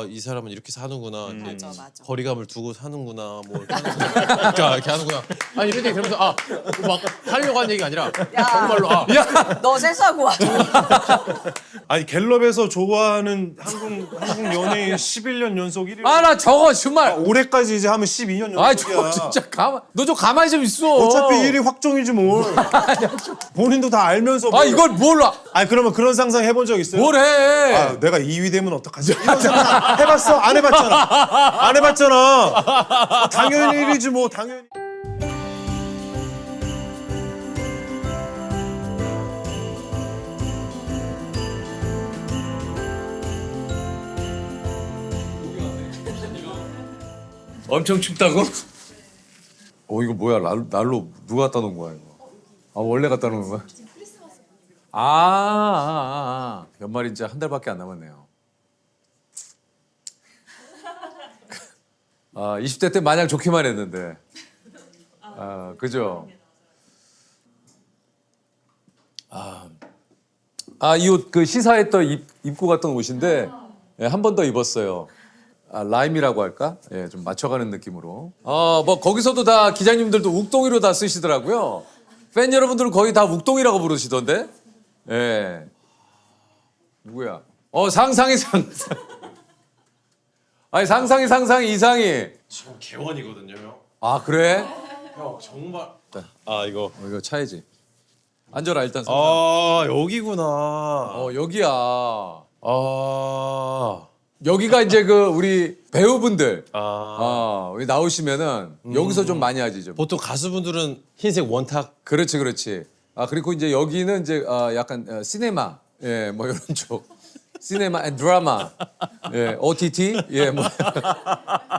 이 사람은 이렇게 사는구나. 이제 맞아. 거리감을 두고 사는구나. 뭐 이렇게 하는구나. 그러니까 이렇게 하는구나. 아니 이런 얘기 들으면서 막 하려고 하는 얘기가 아니라 야, 정말로 너 세수하고 와. 아니 갤럽에서 좋아하는 한국 연예인 11년 연속 1위. 나 저거 정말 올해까지 이제 하면 12년 연속이야. 저거 진짜 너 좀 가만히 좀 있어. 어차피 1위 확정이지 뭘. 본인도 다 알면서. 이걸 몰라. 아니 그러면 그런 상상 해본 적 있어요? 뭘 해? 내가 2위 되면 어떡하지? 이런 상상 해봤어? 안 해봤잖아. 안 해봤잖아. 당연히 1위지 뭐 당연히. 엄청 춥다고? 이거 뭐야? 날로 누가 갖다 놓은 거야 이거? 원래 갖다 놓은 거야? 연말이 이제 한 달밖에 안 남았네요. 20대 때 마냥 좋기만 했는데. 그죠? 이 옷 그 시사에 또 입고 갔던 옷인데 한 번 더 입었어요. 라임이라고 할까? 예, 좀 맞춰가는 느낌으로. 뭐 거기서도 다 기자님들도 욱동이로 다 쓰시더라고요. 팬 여러분들은 거의 다 욱동이라고 부르시던데. 예. 누구야? 상상이. 아니 상상이 이상이. 지금 개원이거든요, 형. 그래? 형 정말. 이거. 이거 차야지. 앉아라 일단. 여기구나. 여기야. 여기가 이제 그 우리 배우분들 여기 나오시면은 여기서 좀 많이 하지 좀. 보통 가수분들은 흰색 원탁. 그렇지. 그리고 이제 여기는 이제 약간 시네마, 뭐 이런 쪽. 시네마 앤 드라마, OTT,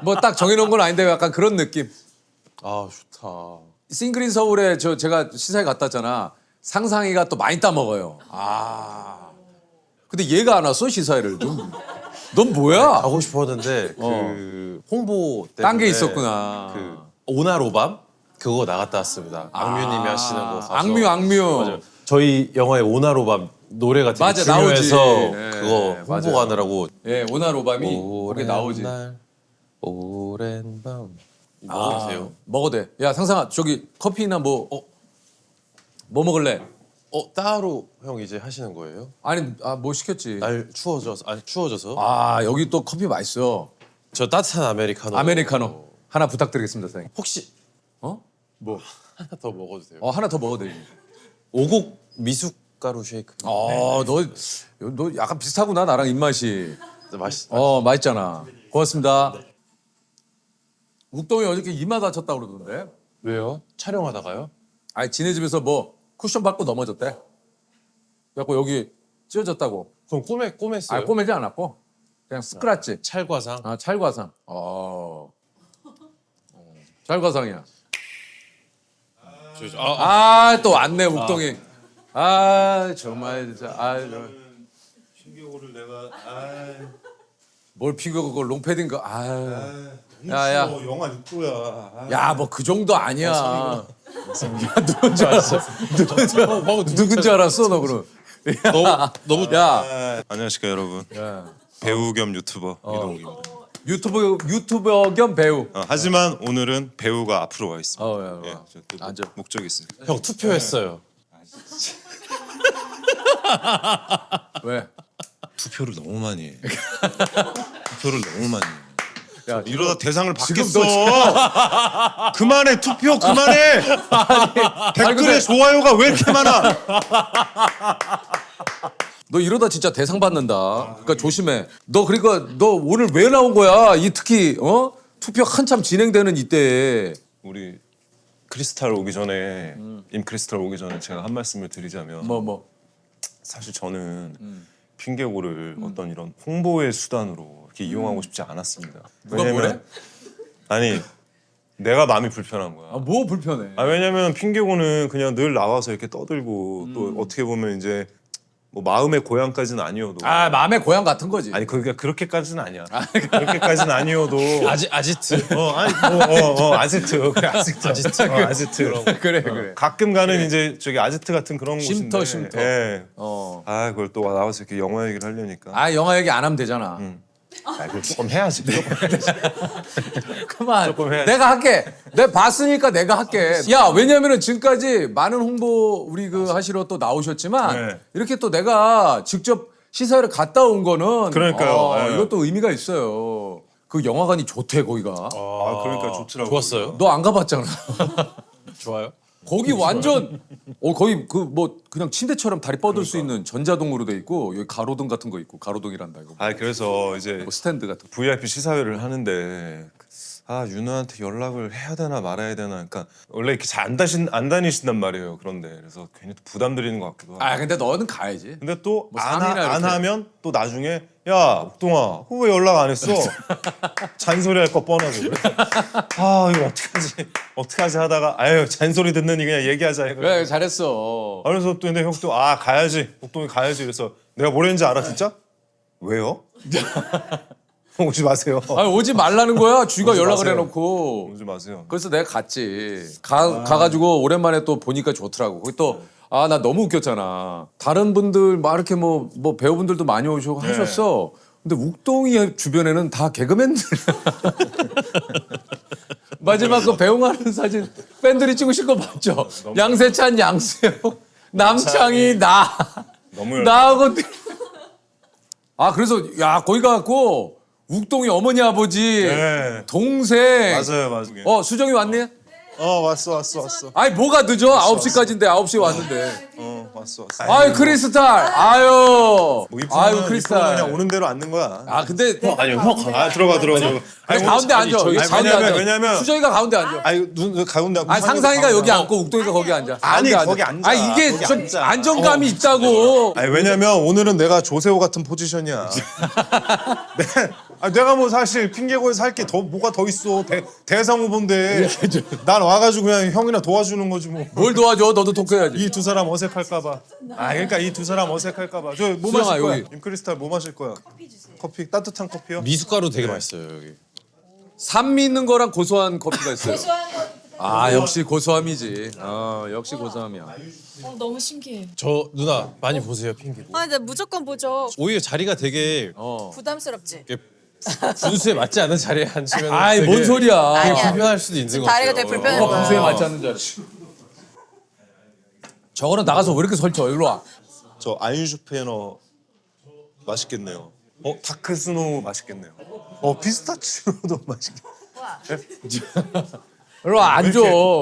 뭐 딱 정해놓은 건 아닌데 약간 그런 느낌. 좋다. 싱글인 서울에 제가 시사에 갔다 왔잖아. 상상이가 또 많이 따먹어요. 근데 얘가 안 왔어 시사회를. 넌 뭐야? 가고 싶었는데 그 홍보 때문에 딴 게 있었구나. 그 오나로밤 그거 나갔다 왔습니다. 악뮤님이 하시는 거 가서. 악뮤. 맞아요. 저희 영화의 오나로밤 노래가 되게 맞아, 중요해서 나오지. 그거 맞아요. 홍보하느라고. 오나로밤이 거기 나오지. 날 오랜 밤. 먹으세요? 먹어도 돼. 야 상상아 저기 커피나 뭐 먹을래? 따로 형 이제 하시는 거예요? 아니 뭐 시켰지. 날 추워져서. 여기 또 커피 맛있어. 저 따뜻한 아메리카노. 아메리카노 하나 부탁드리겠습니다, 사장님. 혹시 뭐? 하나 더 먹어도 돼요? 하나 더 먹어도 되지. 오곡 미숫가루 쉐이크. 너 약간 비슷하구나 나랑 입맛이. 맛있잖아. 고맙습니다. 욱동이 어저께 이마 다쳤다고 그러던데. 왜요? 촬영하다가요? 지네 집에서 뭐 쿠션 밟고 넘어졌대. 그래갖고 여기 찢어졌다고. 그럼 꼬맸어요? 꼬매지 않았고 그냥 스크라치. 찰과상? 찰과상. 찰과상이야. 또 왔네 욱동이. 정말 진짜. 신기호를 내가 뭘 피고 그걸 롱패딩 야. 영화 6부야. 야 뭐 그 정도 아니야. 야 누군 줄 알았어. 누군 줄 알았어 너 그럼. 너무 야 안녕하십니까 여러분. 배우 겸 유튜버 이동욱입니다. 유튜버 겸 배우. 하지만 오늘은 배우가 앞으로 와 있습니다. 저또 앉아. 목적이 있습니다. 형 투표했어요. 왜? 투표를 너무 많이 해. 투표를 너무 많이 해. 야, 이러다 대상을 지금 받겠어. 그만해 투표 그만해. 댓글에 근데- 좋아요가 왜 이렇게 많아? 너 이러다 진짜 대상 받는다. 그러니까 조심해. 그러니까 너 오늘 왜 나온 거야? 특히 투표 한참 진행되는 이때. 우리 크리스탈 오기 전에 임크리스탈 오기 전에 제가 한 말씀을 드리자면 뭐. 사실 저는 핑계고를 어떤 이런 홍보의 수단으로 이렇게 이용하고 싶지 않았습니다. 누가 뭐래? 아니 내가 마음이 불편한 거야. 뭐 불편해. 왜냐면 핑계고는 그냥 늘 나와서 이렇게 떠들고 또 어떻게 보면 이제 뭐 마음의 고향까지는 아니어도 마음의 고향 같은 거지. 아니 그렇게까지는 아니야. 그렇게까지는 아니어도 아지트. 아지트 그래 아지트 그래. 가끔 가는 이제 저기 아지트 같은 그런 쉼터, 곳인데 쉼터. 예. 그걸 또 나와서 이렇게 영화 얘기를 하려니까 영화 얘기 안 하면 되잖아. 아, 그거 조금 해야지. 그만. 조금 해야지. 내가 할게. 내가 봤으니까 내가 할게. 야, 왜냐면은 지금까지 많은 홍보 우리 그 하시러 또 나오셨지만 네. 이렇게 또 내가 직접 시사회를 갔다 온 거는 그러니까요. 네. 이것도 의미가 있어요. 그 영화관이 좋대 거기가. 아, 그러니까 좋더라고. 좋았어요? 너 안 가봤잖아. 좋아요? 거기 완전 거기 그 뭐 그냥 침대처럼 다리 뻗을 수 있는 전자동으로 돼 있고 여기 가로등 같은 거 있고 가로등이란다 이거. 아, 그래서 이제 뭐 스탠드 같은 거. VIP 시사회를 하는데 아, 윤호한테 연락을 해야 되나 말아야 되나. 그러니까 원래 이렇게 잘 안 다니신단 말이에요. 그런데 그래서 괜히 또 부담 드리는 것 같기도 하고. 아 근데 너는 가야지. 근데 또 뭐 안 상이나 이렇게. 하면 또 나중에 야, 옥동아, 왜 연락 안 했어? 잔소리 할 거 뻔하고. 아, 이거 어떡하지 하다가 아유, 잔소리 듣느니 그냥 얘기하자 이거. 그래 잘했어. 그래서 또 근데 형 또 아, 가야지. 옥동이 가야지. 그래서 내가 뭘 했는지 알아, 진짜? 왜요? 오지 마세요. 아니 오지 말라는 거야. 쥐가 오지 연락을 마세요. 해놓고. 오지 마세요. 그래서 내가 갔지. 가가지고 오랜만에 또 보니까 좋더라고. 거기 또 아 나 너무 웃겼잖아. 다른 분들 막 이렇게 뭐 배우분들도 많이 오시고 네. 하셨어. 근데 욱동이 주변에는 다 개그맨들. 마지막 그 배웅하는 사진 팬들이 찍으신 거 봤죠? 양세찬, 양세형, 남창희, 나. 너무 나하고 아 그래서 야 거기 가갖고 욱동이 어머니 아버지 네. 동생 맞아요. 수정이 왔니? 왔어. 아니 뭐가 늦어? 9시까지인데 9시에 왔는데 왔어. 아유 크리스탈 아유 뭐 아유 그냥 크리스탈 오는 대로 앉는 거야. 아 근데 아니요, 형. 아, 들어가. 아니, 가운데 앉아 저기- 여기 가운데 왜냐면- 앉아 왜냐면- 수정이가 가운데 앉아 아니, 가운데 앉고 아니 상상이가 여기 앉고 욱동이가 거기 앉아 아니, 가운데 거기 앉아. 아니 이게 거기 좀 앉아. 안정감이 있다고 아니, 왜냐면 오늘은 내가 조세호 같은 포지션이야. 내가 뭐 사실 핑계고에서 할 게 뭐가 더 있어. 대상 후보인데 난 와가지고 그냥 형이나 도와주는 거지 뭐. 뭘 도와줘 너도 토크해야지 이 두 사람 어색할까봐. 아, 그러니까 이 두 사람 어색할까봐. 저 뭐 수정아, 마실 거야? 여기. 임크리스탈 뭐 마실 거야? 커피 따뜻한 커피요? 미숫가루 되게 맛있어요, 여기. 산미 있는 거랑 고소한 커피가 있어요 아 역시 고소함이지 역시 고소함이야 너무 신기해. 저 누나 많이 보세요, 핑계고. 아, 근데 무조건 보죠. 오히려 자리가 되게 부담스럽지. 이렇게 분수에 맞지 않은 자리에 앉으면 아이 뭔 소리야 되게 아니야. 불편할 수도 있는 것 다리가 같아요. 되게 불편해 뭐가 분수에 보여요. 맞지 않는 줄 알았어 저거는 나가서 왜 이렇게 설쳐 일로 와 저 아인슈페너 맛있겠네요. 다크 스노우 맛있겠네요. 피스타치오도 맛있겠네요. 일로 와 앉아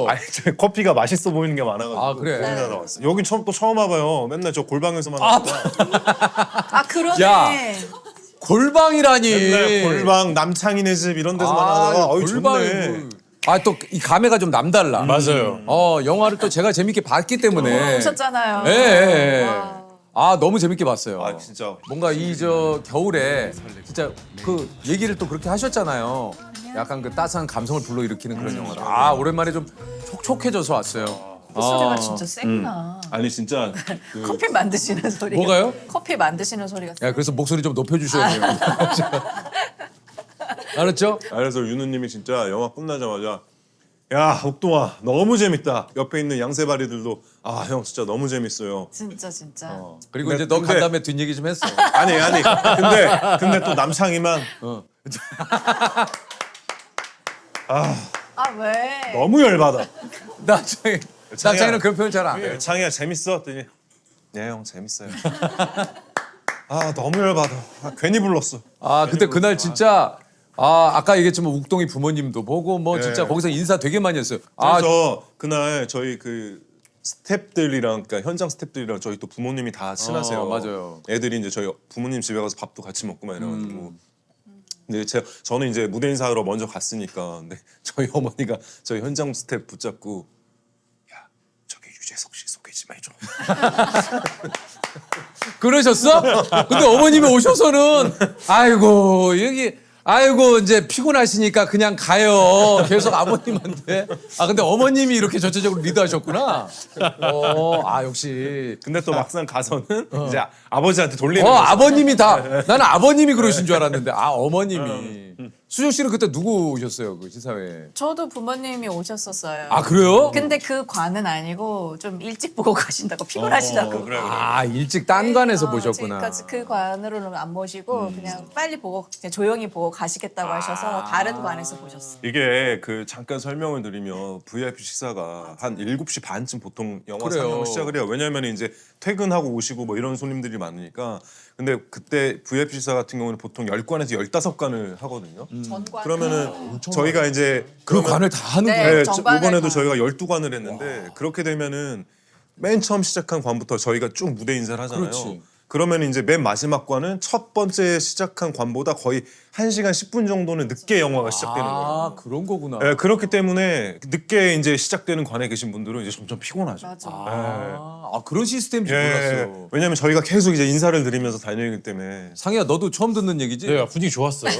아니, 저 커피가 맛있어 보이는 게 많아가지고. 아, 그래? 고민하다 왔어요. 여긴 처음 와봐요. 맨날 저 골방에서만 하니까. 아, 그러네. 야. 골방이라니 맨날 골방 남창희네 집 이런 데서만 하다가 어이 좋네. 아또 이 감회가 좀 남달라 맞아요. 영화를 또 제가 재밌게 봤기 때문에 오셨잖아요. 예. 와. 아 너무 재밌게 봤어요 아, 진짜. 뭔가 이 겨울에 진짜 그 얘기를 또 그렇게 하셨잖아요. 약간 그 따스한 감성을 불러일으키는 그런 영화다. 아 오랜만에 좀 촉촉해져서 왔어요. 소리가 진짜 셌구나. 아니 진짜 커피 만드시는 소리. 뭐가요? 커피 만드시는 소리가. 야 그래서 목소리 좀 높여주셔야 돼요. 알았죠? 그래서 윤우님이 진짜 영화 끝나자마자 야 옥동아 너무 재밌다. 옆에 있는 양세바리들도 아 형 진짜 너무 재밌어요. 진짜. 그리고 근데- 이제 너 간 근데- 다음에 뒷얘기 좀 했어. 아니 근데 또 남창희만 아, 왜? 너무 열받아. 나창이는 그런 표현 잘 안 해. 창희야 재밌어? 했더니 네 형 재밌어요. 아 너무 열받아. 괜히 불렀어. 아 근데 그날 진짜 아까 얘기했지만 욱동이 부모님도 보고 뭐 진짜 거기서 인사 되게 많이 했어요. 그래서 그날 저희 그 스태프들이랑 그러니까 현장 스태프들이랑 저희 또 부모님이 다 친하세요. 맞아요. 애들이 이제 저희 부모님 집에 가서 밥도 같이 먹고 막 이래가지고. 근데 저는 이제 무대 인사하러 먼저 갔으니까 근데 저희 어머니가 저희 현장 스태프 붙잡고 야 저기 유재석 씨 소개 좀 해줘. 그러셨어? 근데 어머님이 오셔서는 아이고 이제 피곤하시니까 그냥 가요. 계속 아버님한테. 근데 어머님이 이렇게 전체적으로 리드하셨구나. 역시. 근데 또 막상 가서는 이제 아버지한테 돌리는 거죠. 아버님이 나는 아버님이 그러신 줄 알았는데 어머님이. 수정 씨는 그때 누구 오셨어요? 그 시사회. 저도 부모님이 오셨었어요. 아 그래요? 근데 그 관은 아니고 좀 일찍 보고 가신다고 피곤하시다고. 아 일찍 딴 관에서 어, 보셨구나. 그러니까 그 관으로는 안 모시고 그냥 빨리 보고 그냥 조용히 보고 가시겠다고 하셔서 다른 관에서 보셨어요. 이게 그 잠깐 설명을 드리면 VIP 식사가 한 7시 반쯤 보통 영화 그래요. 상영을 시작을 해요. 왜냐하면 이제 퇴근하고 오시고 뭐 이런 손님들이 많으니까. 근데 그때 VIP 식사 같은 경우는 보통 10관에서 15관을 하거든요. 전관. 그러면은 저희가 이제 그 관을 다 하는 네. 거예요. 네, 정관을 이번에도 다. 저희가 12관을 했는데 그렇게 되면은 맨 처음 시작한 관부터 저희가 쭉 무대 인사를 하잖아요. 그렇지. 그러면 이제 맨 마지막 관은 첫 번째 시작한 관보다 거의 1시간 10분 정도는 늦게 영화가 시작되는 거예요. 아 그런 거구나. 네, 그렇기 때문에 늦게 이제 시작되는 관에 계신 분들은 이제 점점 피곤하죠. 맞아. 아 그런 시스템인지 예, 몰랐어. 왜냐면 저희가 계속 이제 인사를 드리면서 다니기 때문에 상희야 너도 처음 듣는 얘기지? 네, 분위기 좋았어요.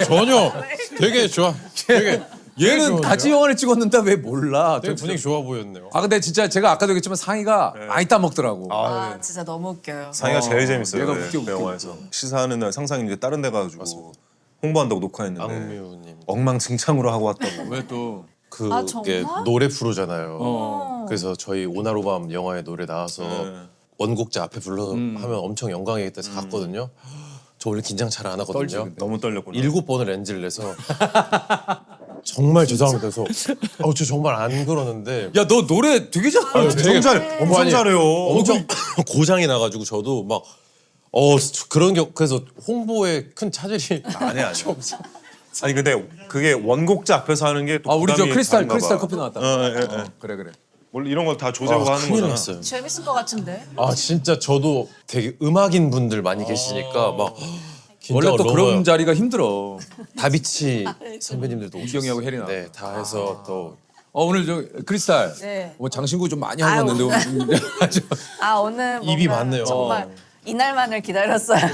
전혀 되게 좋아. 되게 얘는 좋은데요? 같이 영화를 찍었는데 왜 몰라? 되게 분위기 좋아 보였네요. 아 근데 진짜 제가 아까도 얘기했지만 상희가 많이 따먹더라고. 아, 진짜 너무 웃겨요. 상이가 제일 재밌어요. 얘가 네, 웃겨, 그 웃겨, 영화에서 시사하는 날 상상이 이제 다른 데 가가지고 홍보한다고 녹화했는데 악뮤님. 엉망진창으로 하고 왔다고. 왜 또? 아, 그게 정말? 노래 프로잖아요. 어. 그래서 저희 오나로밤 영화에 노래 나와서 네. 원곡자 앞에 불러 하면 엄청 영광이겠다 해서 갔거든요. 저 원래 긴장 잘 안 하거든요. 떨지, 근데. 너무 떨렸구나. 7번을 렌즈를 내서 정말 죄송합니다. 그래서 저 정말 안 그러는데 야 너 노래 되게 잘해. 엄청 잘해. 엄청 아니, 잘해요. 엄청 고장이 나가지고 저도 막 그런 게 그래서 홍보에 큰 차질이 아니야. 아니 근데 그게 원곡자 앞에서 하는 게 또 아 우리 저 부담이 크리스탈 다른가 봐. 커피 나왔다. 그래. 그래. 원래 이런 거 다 조제고 하는 큰일 거잖아. 났어요. 재밌을 것 같은데. 아 진짜 저도 되게 음악인 분들 많이 계시니까 막 원래 긴장을 또 너무 그런 해요. 자리가 힘들어. 다비치 선배님들도 이경이하고 오셨어요. 혜린아. 네, 다 해서 또 오늘 저 크리스탈. 네. 장신구 좀 많이 하고 아유. 왔는데 오늘 아주 아 오늘 입이 뭔가 많네요. 정말 이날만을 기다렸어요.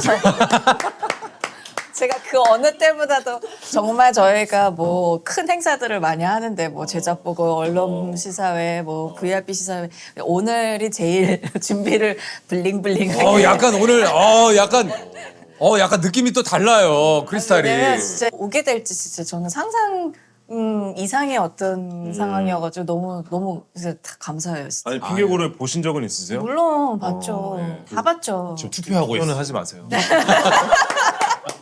제가 그 어느 때보다도 정말 저희가 뭐 큰 행사들을 많이 하는데 뭐 제작 보고 언론 시사회 뭐 VIP 시사회 오늘이 제일 준비를 블링블링하게. 약간 오늘 약간 느낌이 또 달라요 크리스탈이. 왜냐면 진짜 오게 될지 진짜 저는 상상 이상의 어떤 상황이어가지고 너무 진짜 다 감사해요. 진짜. 아니 핑계고를 보신 적은 있으세요? 물론 봤죠. 다 봤죠. 지금 투표하고 표현은 있어요. 하지 마세요.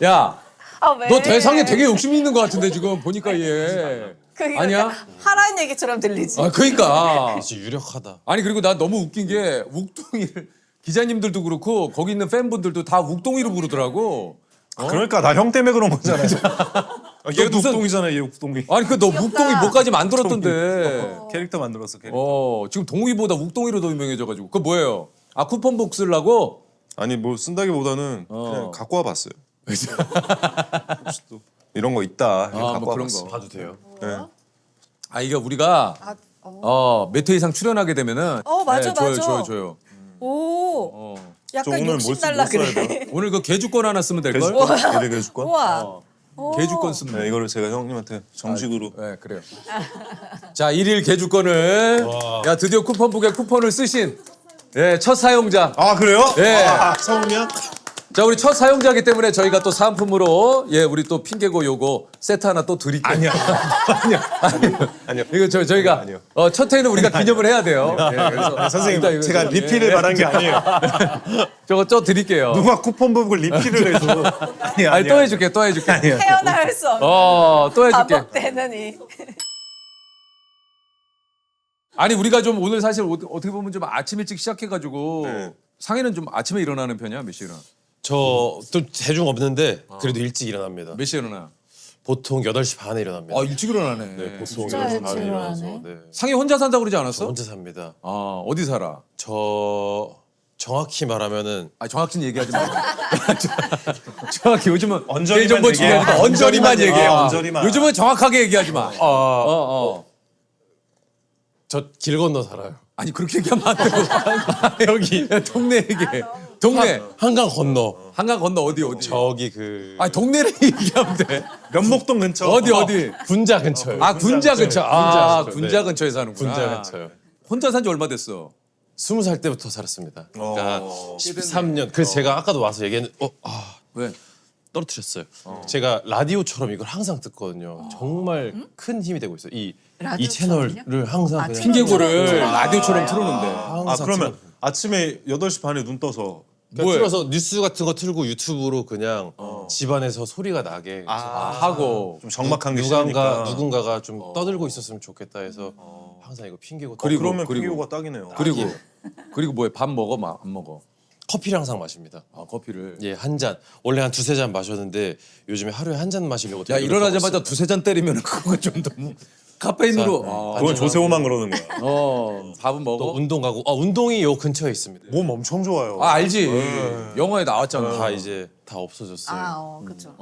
야, 아, 왜? 너 대상에 되게 욕심 있는 것 같은데 지금 보니까 얘. 그게 아니야? 하라는 얘기처럼 들리지. 아 그러니까. 진짜 유력하다. 아니 그리고 나 너무 웃긴 게 욱동이를 기자님들도 그렇고 거기 있는 팬분들도 다 욱동이로 부르더라고. 그러니까 나 형 때문에 그런 거잖아. 얘도 무슨- 욱동이잖아. 얘 욱동이. 아니 그 너 욱동이 뭐까지 만들었던데. 캐릭터 만들었어. 캐릭터. 지금 동의보다 욱동이로 더 유명해져가지고 그거 뭐예요? 아 쿠폰북 쓰려고? 아니 뭐 쓴다기보다는 그냥 갖고 와봤어요. 혹시 또 이런 거 있다. 뭐 갖고 그런 와봤어. 거. 봐도 돼요. 네. 아 이게 우리가 몇 회 이상 출연하게 되면은 맞아, 줘요, 맞아. 줘요. 오, 저 약간 오늘 욕심 뭘 달라 써야 그래. 돼요? 오늘 그 개주권 하나 쓰면 될 걸? 개주권? 얘네 개주권? 우와. 개주권 쓰면 돼. 네, 이거를 제가 형님한테 정식으로. 네, 그래요. 자, 1일 개주권을 드디어 쿠폰북에 쿠폰을 쓰신 첫 사용자. 아 그래요? 예. 처음이야? 자, 우리 첫 사용자이기 때문에 저희가 또 사은품으로 우리 또 핑계고 요거 세트 하나 또 드릴게요. 아니야. 아니요. 이거 저희가 아니요. 첫 회는 우리가 기념을 해야 돼요. 그래서 선생님, 일단 이거 제가 좀- 리필을 말한 게 아니에요. 저거 쪄 드릴게요. 누가 쿠폰북을 리필을 해줘. 아니야. 아니 또 해줄게, 또 해줄게. 헤어나올 수 없는 또 해줄게. 반복되는 이. 아니 우리가 좀 오늘 사실 어떻게 보면 좀 아침 일찍 시작해가지고 네. 상해는 좀 아침에 일어나는 편이야? 몇 시에 일어나? 저 또 대중 없는데 그래도 일찍 일어납니다. 몇 시에 일어나? 보통 8시 반에 일어납니다. 일찍 일어나네. 네, 보통 진짜 8시 일찍 반에 일어나서 일어나네. 네. 상해 혼자 산다고 그러지 저 않았어? 혼자 삽니다. 어디 살아? 저 정확히 말하면은 정확히는 얘기하지 마. 정확히 요즘은 언저리만 개인정보 얘기해. 중요하니까 언저리만 얘기해. 언저리만. 요즘은 정확하게 얘기하지 마. 저 길 건너 살아요. 아니 그렇게 얘기하면 안 되고 여기 동네 얘기해. 동네 한강 건너. 한강 건너 어디? 저기 그 아니 동네를 얘기하면 돼. 면목동 근처. 어디? 군자 근처요. 군자 근처. 군자 근처. 군자 네. 근처에 사는구나. 군자 근처요. 혼자 산 지 얼마 됐어? 20살 때부터 살았습니다. 그러니까 13년. 그래서 제가 아까도 와서 얘기했는데 왜? 떨어뜨렸어요. 제가 라디오처럼 이걸 항상 듣거든요. 정말 큰 힘이 되고 있어요. 이 라디오처럼요? 채널을 항상 그냥 핑계고를 라디오처럼 틀어놓는데. 아 항상 그러면 아침에 8시 반에 눈 떠서 그러니까 뭐예요? 틀어서 뉴스 같은 거 틀고 유튜브로 그냥 집안에서 소리가 나게 하고 좀 적막한 게 누군가 싫으니까. 누군가가 좀 떠들고 있었으면 좋겠다 해서 항상 이거 핑계고 그리고- 그러면 핑계고가 딱이네요. 그리고 뭐해? 밥 먹어? 안 먹어? 커피를 항상 마십니다. 아, 커피를. 예, 한 잔. 원래 한 두세 잔 마셨는데 요즘에 하루에 한 잔 마시려고 야 되게 일어나자마자 노력하고 두세 잔 때리면 그거 좀 너무 카페인으로. 아, 그건 조세호만 그러는 거야. 밥은 먹어? 또 운동 가고 운동이 요 근처에 있습니다. 몸 엄청 좋아요. 아 알지. 영화에 나왔잖아. 다 이제 다 없어졌어요. 그렇죠.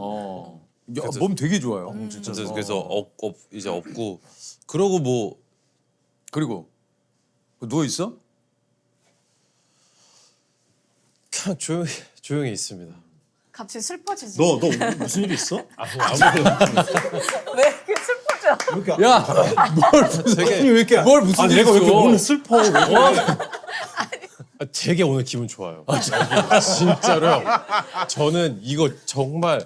몸 되게 좋아요. 진짜 그래서 이제 없고 그러고 뭐 그리고 누워 있어? 그냥 조용히 있습니다. 갑자기 슬퍼지지. 너 무슨 일 있어? 왜 이렇게 슬퍼져? 야, 되게 왜 이렇게 뭘 무슨 아니 일 내가 왜 이렇게 있어? 오늘 슬퍼? 왜 그래? 되게 오늘 기분 좋아요. 진짜로요. 저는 이거 정말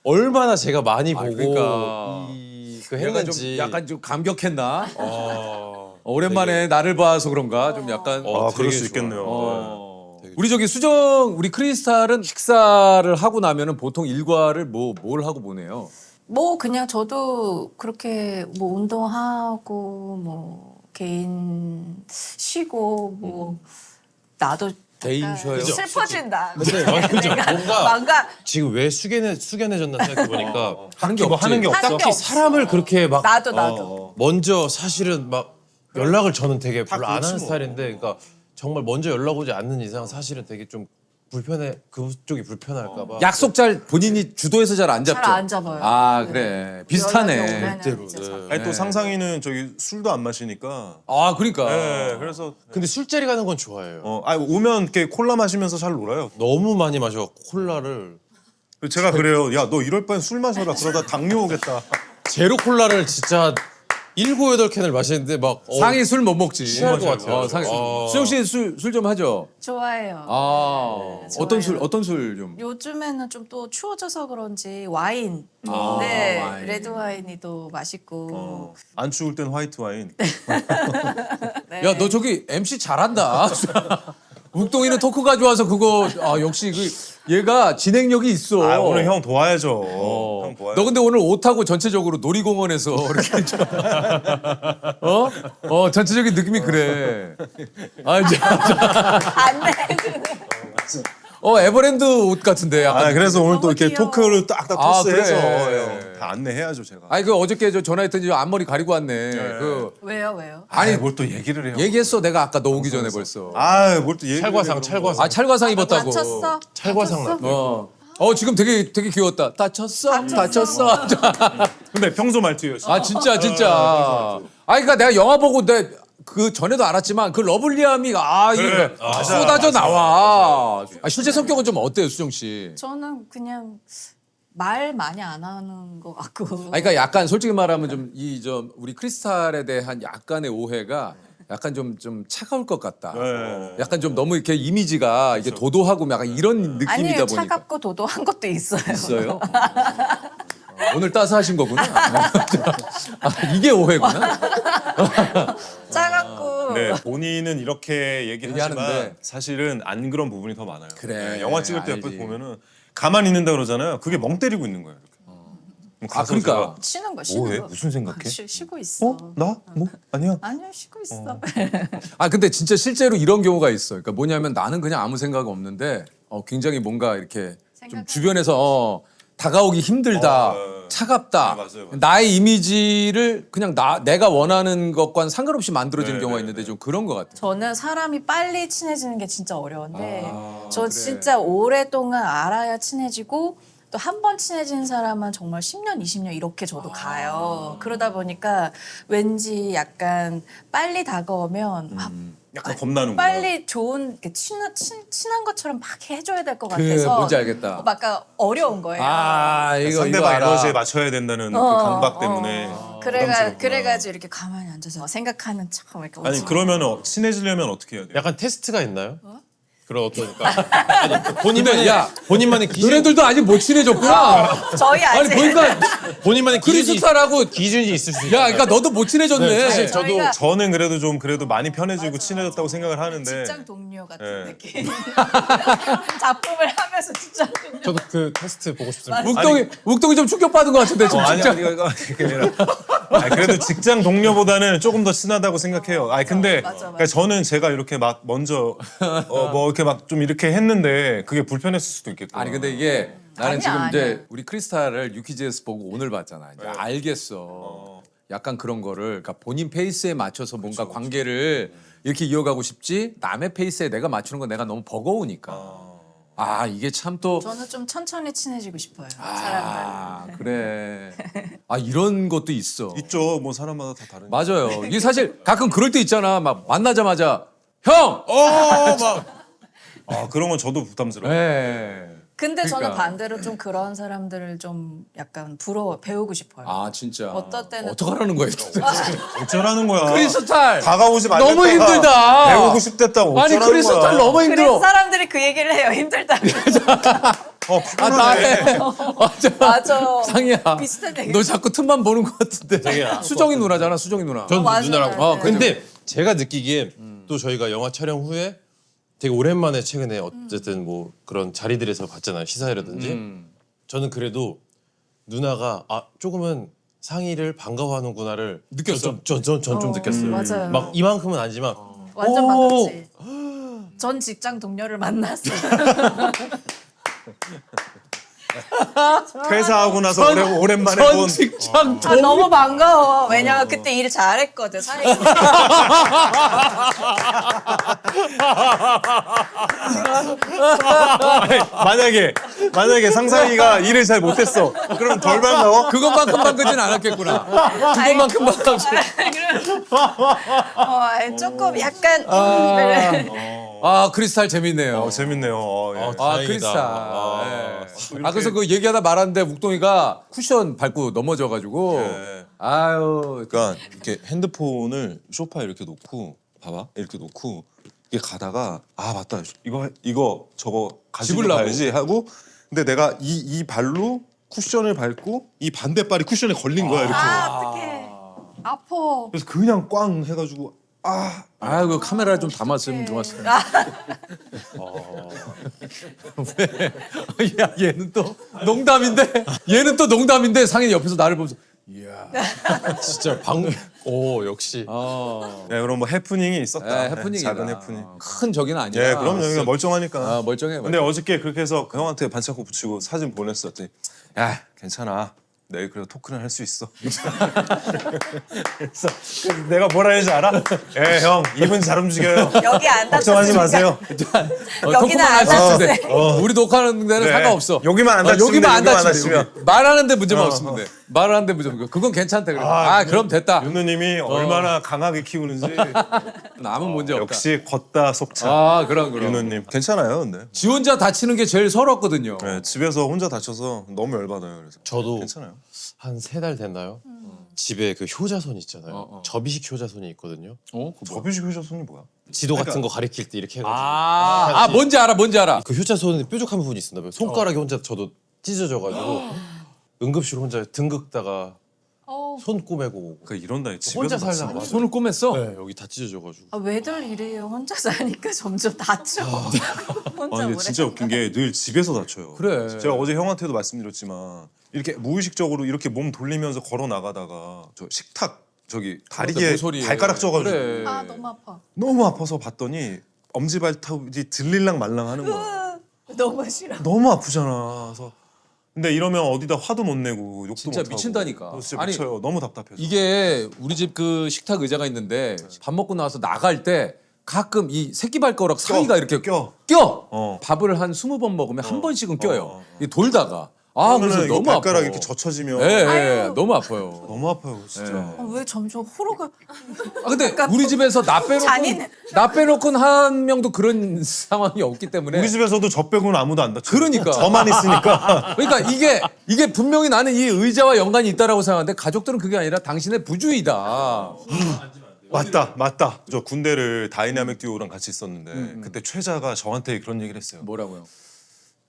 얼마나 제가 많이 보고 그러니까. 그 내가 좀 했는지 약간 좀 감격했나? 오랜만에 나를 봐서 그런가? 좀 약간. 아 그럴 되게 수 있겠네요. 우리 저기 우리 크리스탈은 식사를 하고 나면은 보통 일과를 뭘 하고 보내요? 뭐 그냥 저도 그렇게 뭐 운동하고 뭐 개인 쉬고 뭐 나도 개인 약간 쉬어요? 슬퍼진다. 그죠? 뭔가 뭔가 지금 왜 숙연해졌나 생각해 보니까 하는 게 없지. 하는 게 없어. 하는 게 없어. 사람을 그렇게 막 나도 먼저 사실은 막 연락을 저는 되게 별로 안 그렇지 하는 뭐. 스타일인데, 그러니까 정말 먼저 연락 오지 않는 이상 사실은 되게 좀 그쪽이 불편할까봐. 약속 잘 본인이 주도해서 잘 안 잡죠? 잘 안 잡아요. 아 네. 그래 연락이 비슷하네. 오면은 그대로, 진짜 네. 잘- 아니 또 상상이는 저기 술도 안 마시니까. 아 그러니까. 네, 그래서 근데 술자리 가는 건 좋아해요. 아니 오면 이렇게 콜라 마시면서 잘 놀아요. 너무 많이 마셔 콜라를. 제가 그래요. 야 너 이럴 바엔 술 마셔라. 그러다 당뇨 오겠다. 제로 콜라를 진짜 7, 8캔을 마시는데 막 상이 술 못 먹지. 취할 것 같아요. 상이 어. 수영 씨 술 좀 하죠. 좋아해요. 아 네, 어떤 술 좀. 요즘에는 좀 또 추워져서 그런지 와인. 아, 네, 와인. 레드 와인이 또 맛있고. 안 추울 땐 화이트 와인. 네. 야 너 저기 MC 잘한다. 욱동이는 토크가 좋아서 그거 역시 얘가 진행력이 있어. 아 오늘 형 도와야죠. 형 도와야죠. 너 근데 오늘 옷하고 전체적으로 놀이공원에서 이렇게 전체적인 느낌이 그래. 아 이제 안내. 에버랜드 옷 같은데 약간. 아 그래서 오늘 또 너무 이렇게 귀여워. 토크를 딱딱 아, 토스해서 그래. 다 안내해야죠 제가. 아니 그 어저께 저 전화했더니 앞머리 가리고 왔네. 그 왜요? 아니 뭘 또 얘기를 해요. 얘기했어 내가 아까 너 오기 전에 벌써. 아뭘 또 얘기를 찰과상 해요. 찰과상. 찰과상 입었다고. 다쳤어? 찰과상 다쳤어? 지금 되게 귀여웠다. 다쳤어. 근데 평소 말투예요. 아 진짜. 아니 그러니까 내가 영화 보고 그 전에도 알았지만 그 러블리함이 이게 쏟아져 나와. 실제 성격은 좀 어때요 수정 씨? 저는 그냥 말 많이 안 하는 것 같고. 그러니까 약간 솔직히 말하면 좀 우리 크리스탈에 대한 약간의 오해가 약간 좀 차가울 것 같다. 네. 약간 좀 너무 이렇게 이미지가 이게 도도하고 약간 이런 느낌이다 아니에요. 보니까. 차갑고 도도한 것도 있어요. 있어요? 오늘 따스하신 거구나. 이게 오해구나. 차갑고. 네, 본인은 이렇게 얘기하지만 얘기하는데. 사실은 안 그런 부분이 더 많아요. 그래, 네, 영화 찍을 때 알지. 옆에 보면은 가만히 있는다 그러잖아요. 그게 멍 때리고 있는 거예요. 이렇게. 그럼 가서 그러니까. 쉬는 거. 뭐해? 거. 무슨 생각해? 쉬고 있어. 나? 뭐? 아니야. 아니요, 쉬고 있어. 근데 진짜 실제로 이런 경우가 있어. 그러니까 뭐냐면 나는 그냥 아무 생각 없는데 굉장히 뭔가 이렇게 좀 생각하는 주변에서 다가오기 힘들다, 차갑다. 네, 맞아요. 나의 이미지를 그냥 내가 원하는 것과는 상관없이 만들어지는 네, 경우가 네, 있는데 네. 좀 그런 것 같아. 저는 사람이 빨리 친해지는 게 진짜 어려운데 저 그래. 진짜 오랫동안 알아야 친해지고 또 한 번 친해진 사람은 정말 10년, 20년 이렇게 저도 가요. 그러다 보니까 왠지 약간 빨리 다가오면 약간 겁나는 거야. 빨리 좋은 이렇게 친한 것처럼 막 해줘야 될 것 같아서 뭔지 알겠다. 막 약간 어려운 거예요. 이거 상대방 알아. 에너지에 맞춰야 된다는 그 감각 때문에. 부담스럽구나. 그래가지고 이렇게 가만히 앉아서 생각하는 척 이렇게 아니 그러면 친해지려면 어떻게 해야 돼요? 약간 테스트가 있나요? 그렇다니까. 아니, 본인만의 근데 야, 본인만의 기준 너네들도 아직 못 친해졌구나. 저희 아니 아직 보니까 본인만의 기준이 크리스탈하고 기준이 있을 수 야, 있어요. 그러니까 너도 못 친해졌네. 네, 사실 저도 저희가 저는 그래도 좀 그래도 많이 편해지고 친해졌다고 생각을 하는데 직장 동료 같은 네. 느낌. 작품을 하면서 직장 동료. 저도 그 테스트 보고 싶습니다. 욱동이 좀 충격받은 것 같은데 지금 아니 진짜. 아니 이거 그게 아니라 아니, 그래도 직장 동료보다는 조금 더 친하다고 생각해요. 아니 근데 맞아. 그러니까 저는 제가 이렇게 막 먼저 뭐 이렇게 막 좀 이렇게 했는데 그게 불편했을 수도 있겠구나. 아니 근데 이게 나는 아니야, 지금 아니야. 이제 우리 크리스탈을 유키즈에서 보고 오늘 봤잖아. 이제 알겠어. 약간 그런 거를 그러니까 본인 페이스에 맞춰서 뭔가 관계를 이렇게 이어가고 싶지 남의 페이스에 내가 맞추는 건 내가 너무 버거우니까. 아 이게 참 또. 저는 좀 천천히 친해지고 싶어요. 사람들. 아 그래. 아 이런 것도 있어. 있죠. 뭐 사람마다 다 다른. 맞아요. 이게 사실 가끔 그럴 때 있잖아. 막 만나자마자 형. 아 그런 건 저도 부담스러워. 네. 근데 저는 그러니까. 반대로 좀 그런 사람들을 좀 약간 배우고 싶어요. 아 진짜. 어떨 때는 어떡하라는 거예요? 어쩌라는 거야. 크리스탈. 다가오지 말랬다가 너무 힘들다. 배우고 싶댔다고 아니 어쩌라는 크리스탈 거야. 너무 그래서 힘들어. 사람들이 그 얘기를 해요. 힘들다고. 아 나해. 피곤하네. 맞아. 맞아. 상이야. 비슷한 얘기. 너 자꾸 틈만 보는 것 같은데. 자기야. 수정이 누나잖아, 수정이 누나. 전 맞아요. 누나라고. 어, 근데 제가 느끼기에 또 저희가 영화 촬영 후에 되게 오랜만에 최근에 어쨌든 뭐 그런 자리들에서 봤잖아요. 시사회라든지. 저는 그래도 누나가 조금은 상의를 반가워하는구나를 느꼈어? 전 좀 느꼈어요. 맞아요. 막 이만큼은 아니지만 완전 오! 반갑지. 전 직장 동료를 만났어요. 퇴사하고 나서 오랜만에 전 본 직장 아, 너무 반가워. 왜냐면 그때 일 잘했거든. 사회에서. 만약에 상상이가 일을 잘 못했어. 그럼 덜 반가워? 그것만큼 반가진 않았겠구나. 그것만큼 반가지. 조금 약간 아 크리스탈 재밌네요. 재밌네요. 예. 아 다행이다. 크리스탈. 아, 아 그래서 그 얘기하다 말았는데 욱동이가 쿠션 밟고 넘어져가지고. 네. 아유. 그러니까 이렇게 핸드폰을 소파에 이렇게 놓고 봐봐 이렇게 놓고 이게 가다가 아 맞다 이거 저거 가지고 집으려고. 가야지 하고 근데 내가 이 발로 쿠션을 밟고 이 반대발이 쿠션에 걸린 거야 이렇게 어떡해. 아파. 그래서 그냥 꽝 해가지고 아유 그 카메라 좀 담았으면 좋았을 텐데. 왜? 야 얘는 또 농담인데 얘는 또 농담인데 상인 옆에서 나를 보면서 이야. 진짜 역시. 네, 그럼 뭐 해프닝이 있었다. 네, 해프닝이다. 작은 해프닝. 큰 적이는 아니야. 예, 그럼 여기가 멀쩡하니까. 아, 멀쩡해. 근데 어저께 그렇게 해서 그 형한테 반창고 붙이고 사진 보냈었더니 야 괜찮아 내일 그래도 토크는 할 수 있어. 그래서 내가 뭐라 했는지 알아? 예, 형 입은 잘 움직여요. 여기 안 걱정하지 다쳤으니까. 마세요. 여기는 안 다치는데 우리 녹화하는 데는 네. 상관없어. 여기만 안 다치면 여기만 안 돼, 여기만 안 다치면 다치면. 말하는데 문제만 없으면 돼. 말하는데 문제만 없으면 그건 괜찮대 그래. 그럼 됐다. 윤우님이 얼마나 강하게 키우는지 남은 문제 없다. 역시 걷다 속차. 그럼. 윤우님 괜찮아요, 근데. 지 혼자 다치는 게 제일 서럽거든요. 네, 집에서 혼자 다쳐서 너무 열받아요. 그래서 저도 괜찮아요. 한 3달 됐나요? 집에 그 효자손 있잖아요. 접이식 효자손이 있거든요. 그거 뭐. 접이식 효자손이 뭐야? 지도 같은 거 가리킬 때 이렇게 해가지고 뭔지 알아. 그 효자손에 뾰족한 부분이 있었나 봐요. 손가락이 혼자 저도 찢어져가지고 응급실 혼자 등 긁다가 손 꼬매고 오고. 그 이런다. 집에서 혼자 다치는 살다가 거야. 맞아. 손을 꼬맸어. 네, 여기 다 찢어져가지고. 왜들 이래요? 혼자 사니까 점점 다쳐. 혼자 근데 오래 진짜 웃긴 게 늘 집에서 다쳐요. 그래. 제가 어제 형한테도 말씀드렸지만 이렇게 무의식적으로 이렇게 몸 돌리면서 걸어 나가다가 저 식탁 저기 다리에 모서리에. 발가락 쪄가지고 그래. 너무 아파. 너무 아파서 봤더니 엄지발톱이 들릴랑 말랑하는 거야. 너무 싫어. 너무 아프잖아. 그래서 근데 이러면 어디다 화도 못 내고 욕도 진짜 못 하고. 미친다니까. 진짜 아니, 미쳐요. 너무 답답해서. 이게 우리 집 그 식탁 의자가 있는데 밥 먹고 나와서 나갈 때 가끔 이 새끼 발가락 사이가 이렇게 껴. 껴. 밥을 한 20번 먹으면 한 번씩은 껴요. 이 돌다가. 그래서 그러면 너무 발가락 아파. 이렇게 젖혀지면 예, 너무 아파요. 너무 아파요, 진짜. 왜 점점 호로가 근데 우리 집에서 잔인해. 나 빼놓고는 한 명도 그런 상황이 없기 때문에. 우리 집에서도 저 빼고는 아무도 안 다쳐. 그러니까. 저만 있으니까. 그러니까 이게 분명히 나는 이 의자와 연관이 있다라고 생각하는데 가족들은 그게 아니라 당신의 부주의다. 맞다. 저 군대를 다이나믹 듀오랑 같이 있었는데 그때 최자가 저한테 그런 얘기를 했어요. 뭐라고요?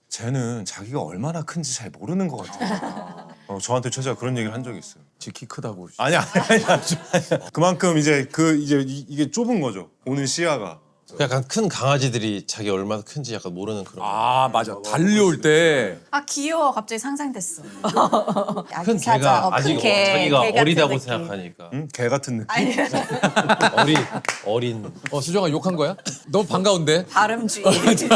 쟤는 자기가 얼마나 큰지 잘 모르는 것 같아. 저한테 최자가 그런 얘기를 한 적이 있어요. 키 크다고. 아니야. 그만큼 이제 이게 좁은 거죠. 오는 시야가. 약간 큰 강아지들이 자기 얼마나 큰지 약간 모르는 그런. 아 맞아. 달려올 때. 아 귀여워. 갑자기 상상됐어. 큰 아기 사자, 개가 큰 아직 개, 자기가 개 같은 어리다고 느낌. 생각하니까. 응? 개 같은 느낌. 아니 어린. 수정아 욕한 거야? 너무 반가운데. 발음주의. 아니 큰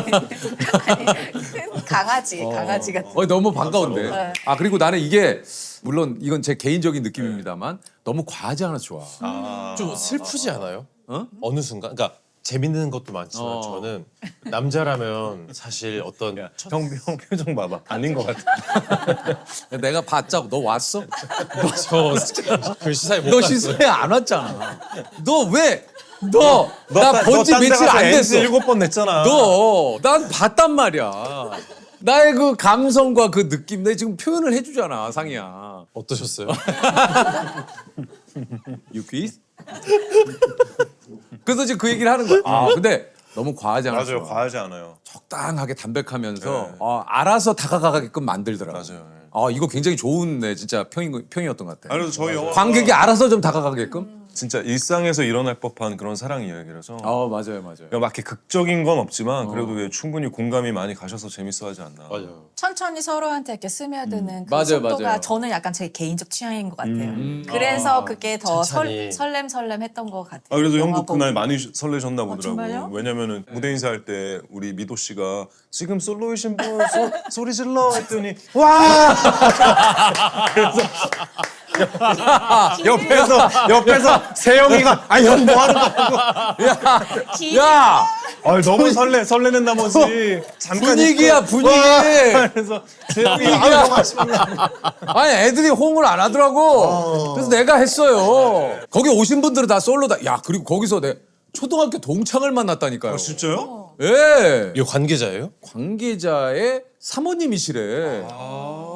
강아지 같은. 너무 반가운데. 네. 아 그리고 나는 이게 물론 이건 제 개인적인 느낌입니다만 너무 과하지 않아서 좋아. 좀 슬프지 않아요? 어? 어느 순간. 그러니까 재밌는 것도 많지만 저는 남자라면 사실 어떤 형 표정 봐봐. 아닌 것 같아. 내가 봤자고 너 왔어? 그 시사에 못 너 갔어요. 시사에 안 왔잖아. 너 왜? 나 본 지 며칠 안 됐어. 7번 냈잖아. 난 봤단 말이야. 나의 그 감성과 그 느낌, 내 지금 표현을 해주잖아, 상이야. 어떠셨어요? You quiz? 그래서 지금 그 얘기를 하는 거야. 근데 너무 과하지 않았어. 맞아요. 과하지 않아요. 적당하게 담백하면서 네. 알아서 다가가게끔 만들더라고. 맞아요. 이거 굉장히 좋은 진짜 평이었던 것 같아. 그래서 저희 영화 관객이 알아서 좀 다가가게끔. 진짜 일상에서 일어날 법한 그런 사랑 이야기라서 맞아요. 막 이렇게 극적인 건 없지만 그래도 충분히 공감이 많이 가셔서 재밌어하지 않나. 맞아요. 천천히 서로한테 이렇게 스며드는 그 맞아요, 속도가 맞아요. 저는 약간 제 개인적 취향인 것 같아요. 그래서 그게 더 천천히. 설렘설렘했던 것 같아요. 그래도 영화 형도 보고. 그날 많이 설레셨나 보더라고. 정말요? 왜냐면은 무대 인사할 때 우리 미도 씨가 지금 솔로이신 분 소리 질러 했더니 와! 옆에서 세영이가 형 뭐 하는 거야? 야! 너무 설레는 나머지 잠깐 분위기야, 있고, 분위기. 와! 그래서 세영이 형 하시면 아니 애들이 호응을 안 하더라고. 그래서 내가 했어요. 거기 오신 분들은 다 솔로다. 야 그리고 거기서 내 초등학교 동창을 만났다니까요. 진짜요? 예. 이거 관계자예요? 관계자의 사모님이시래. 아.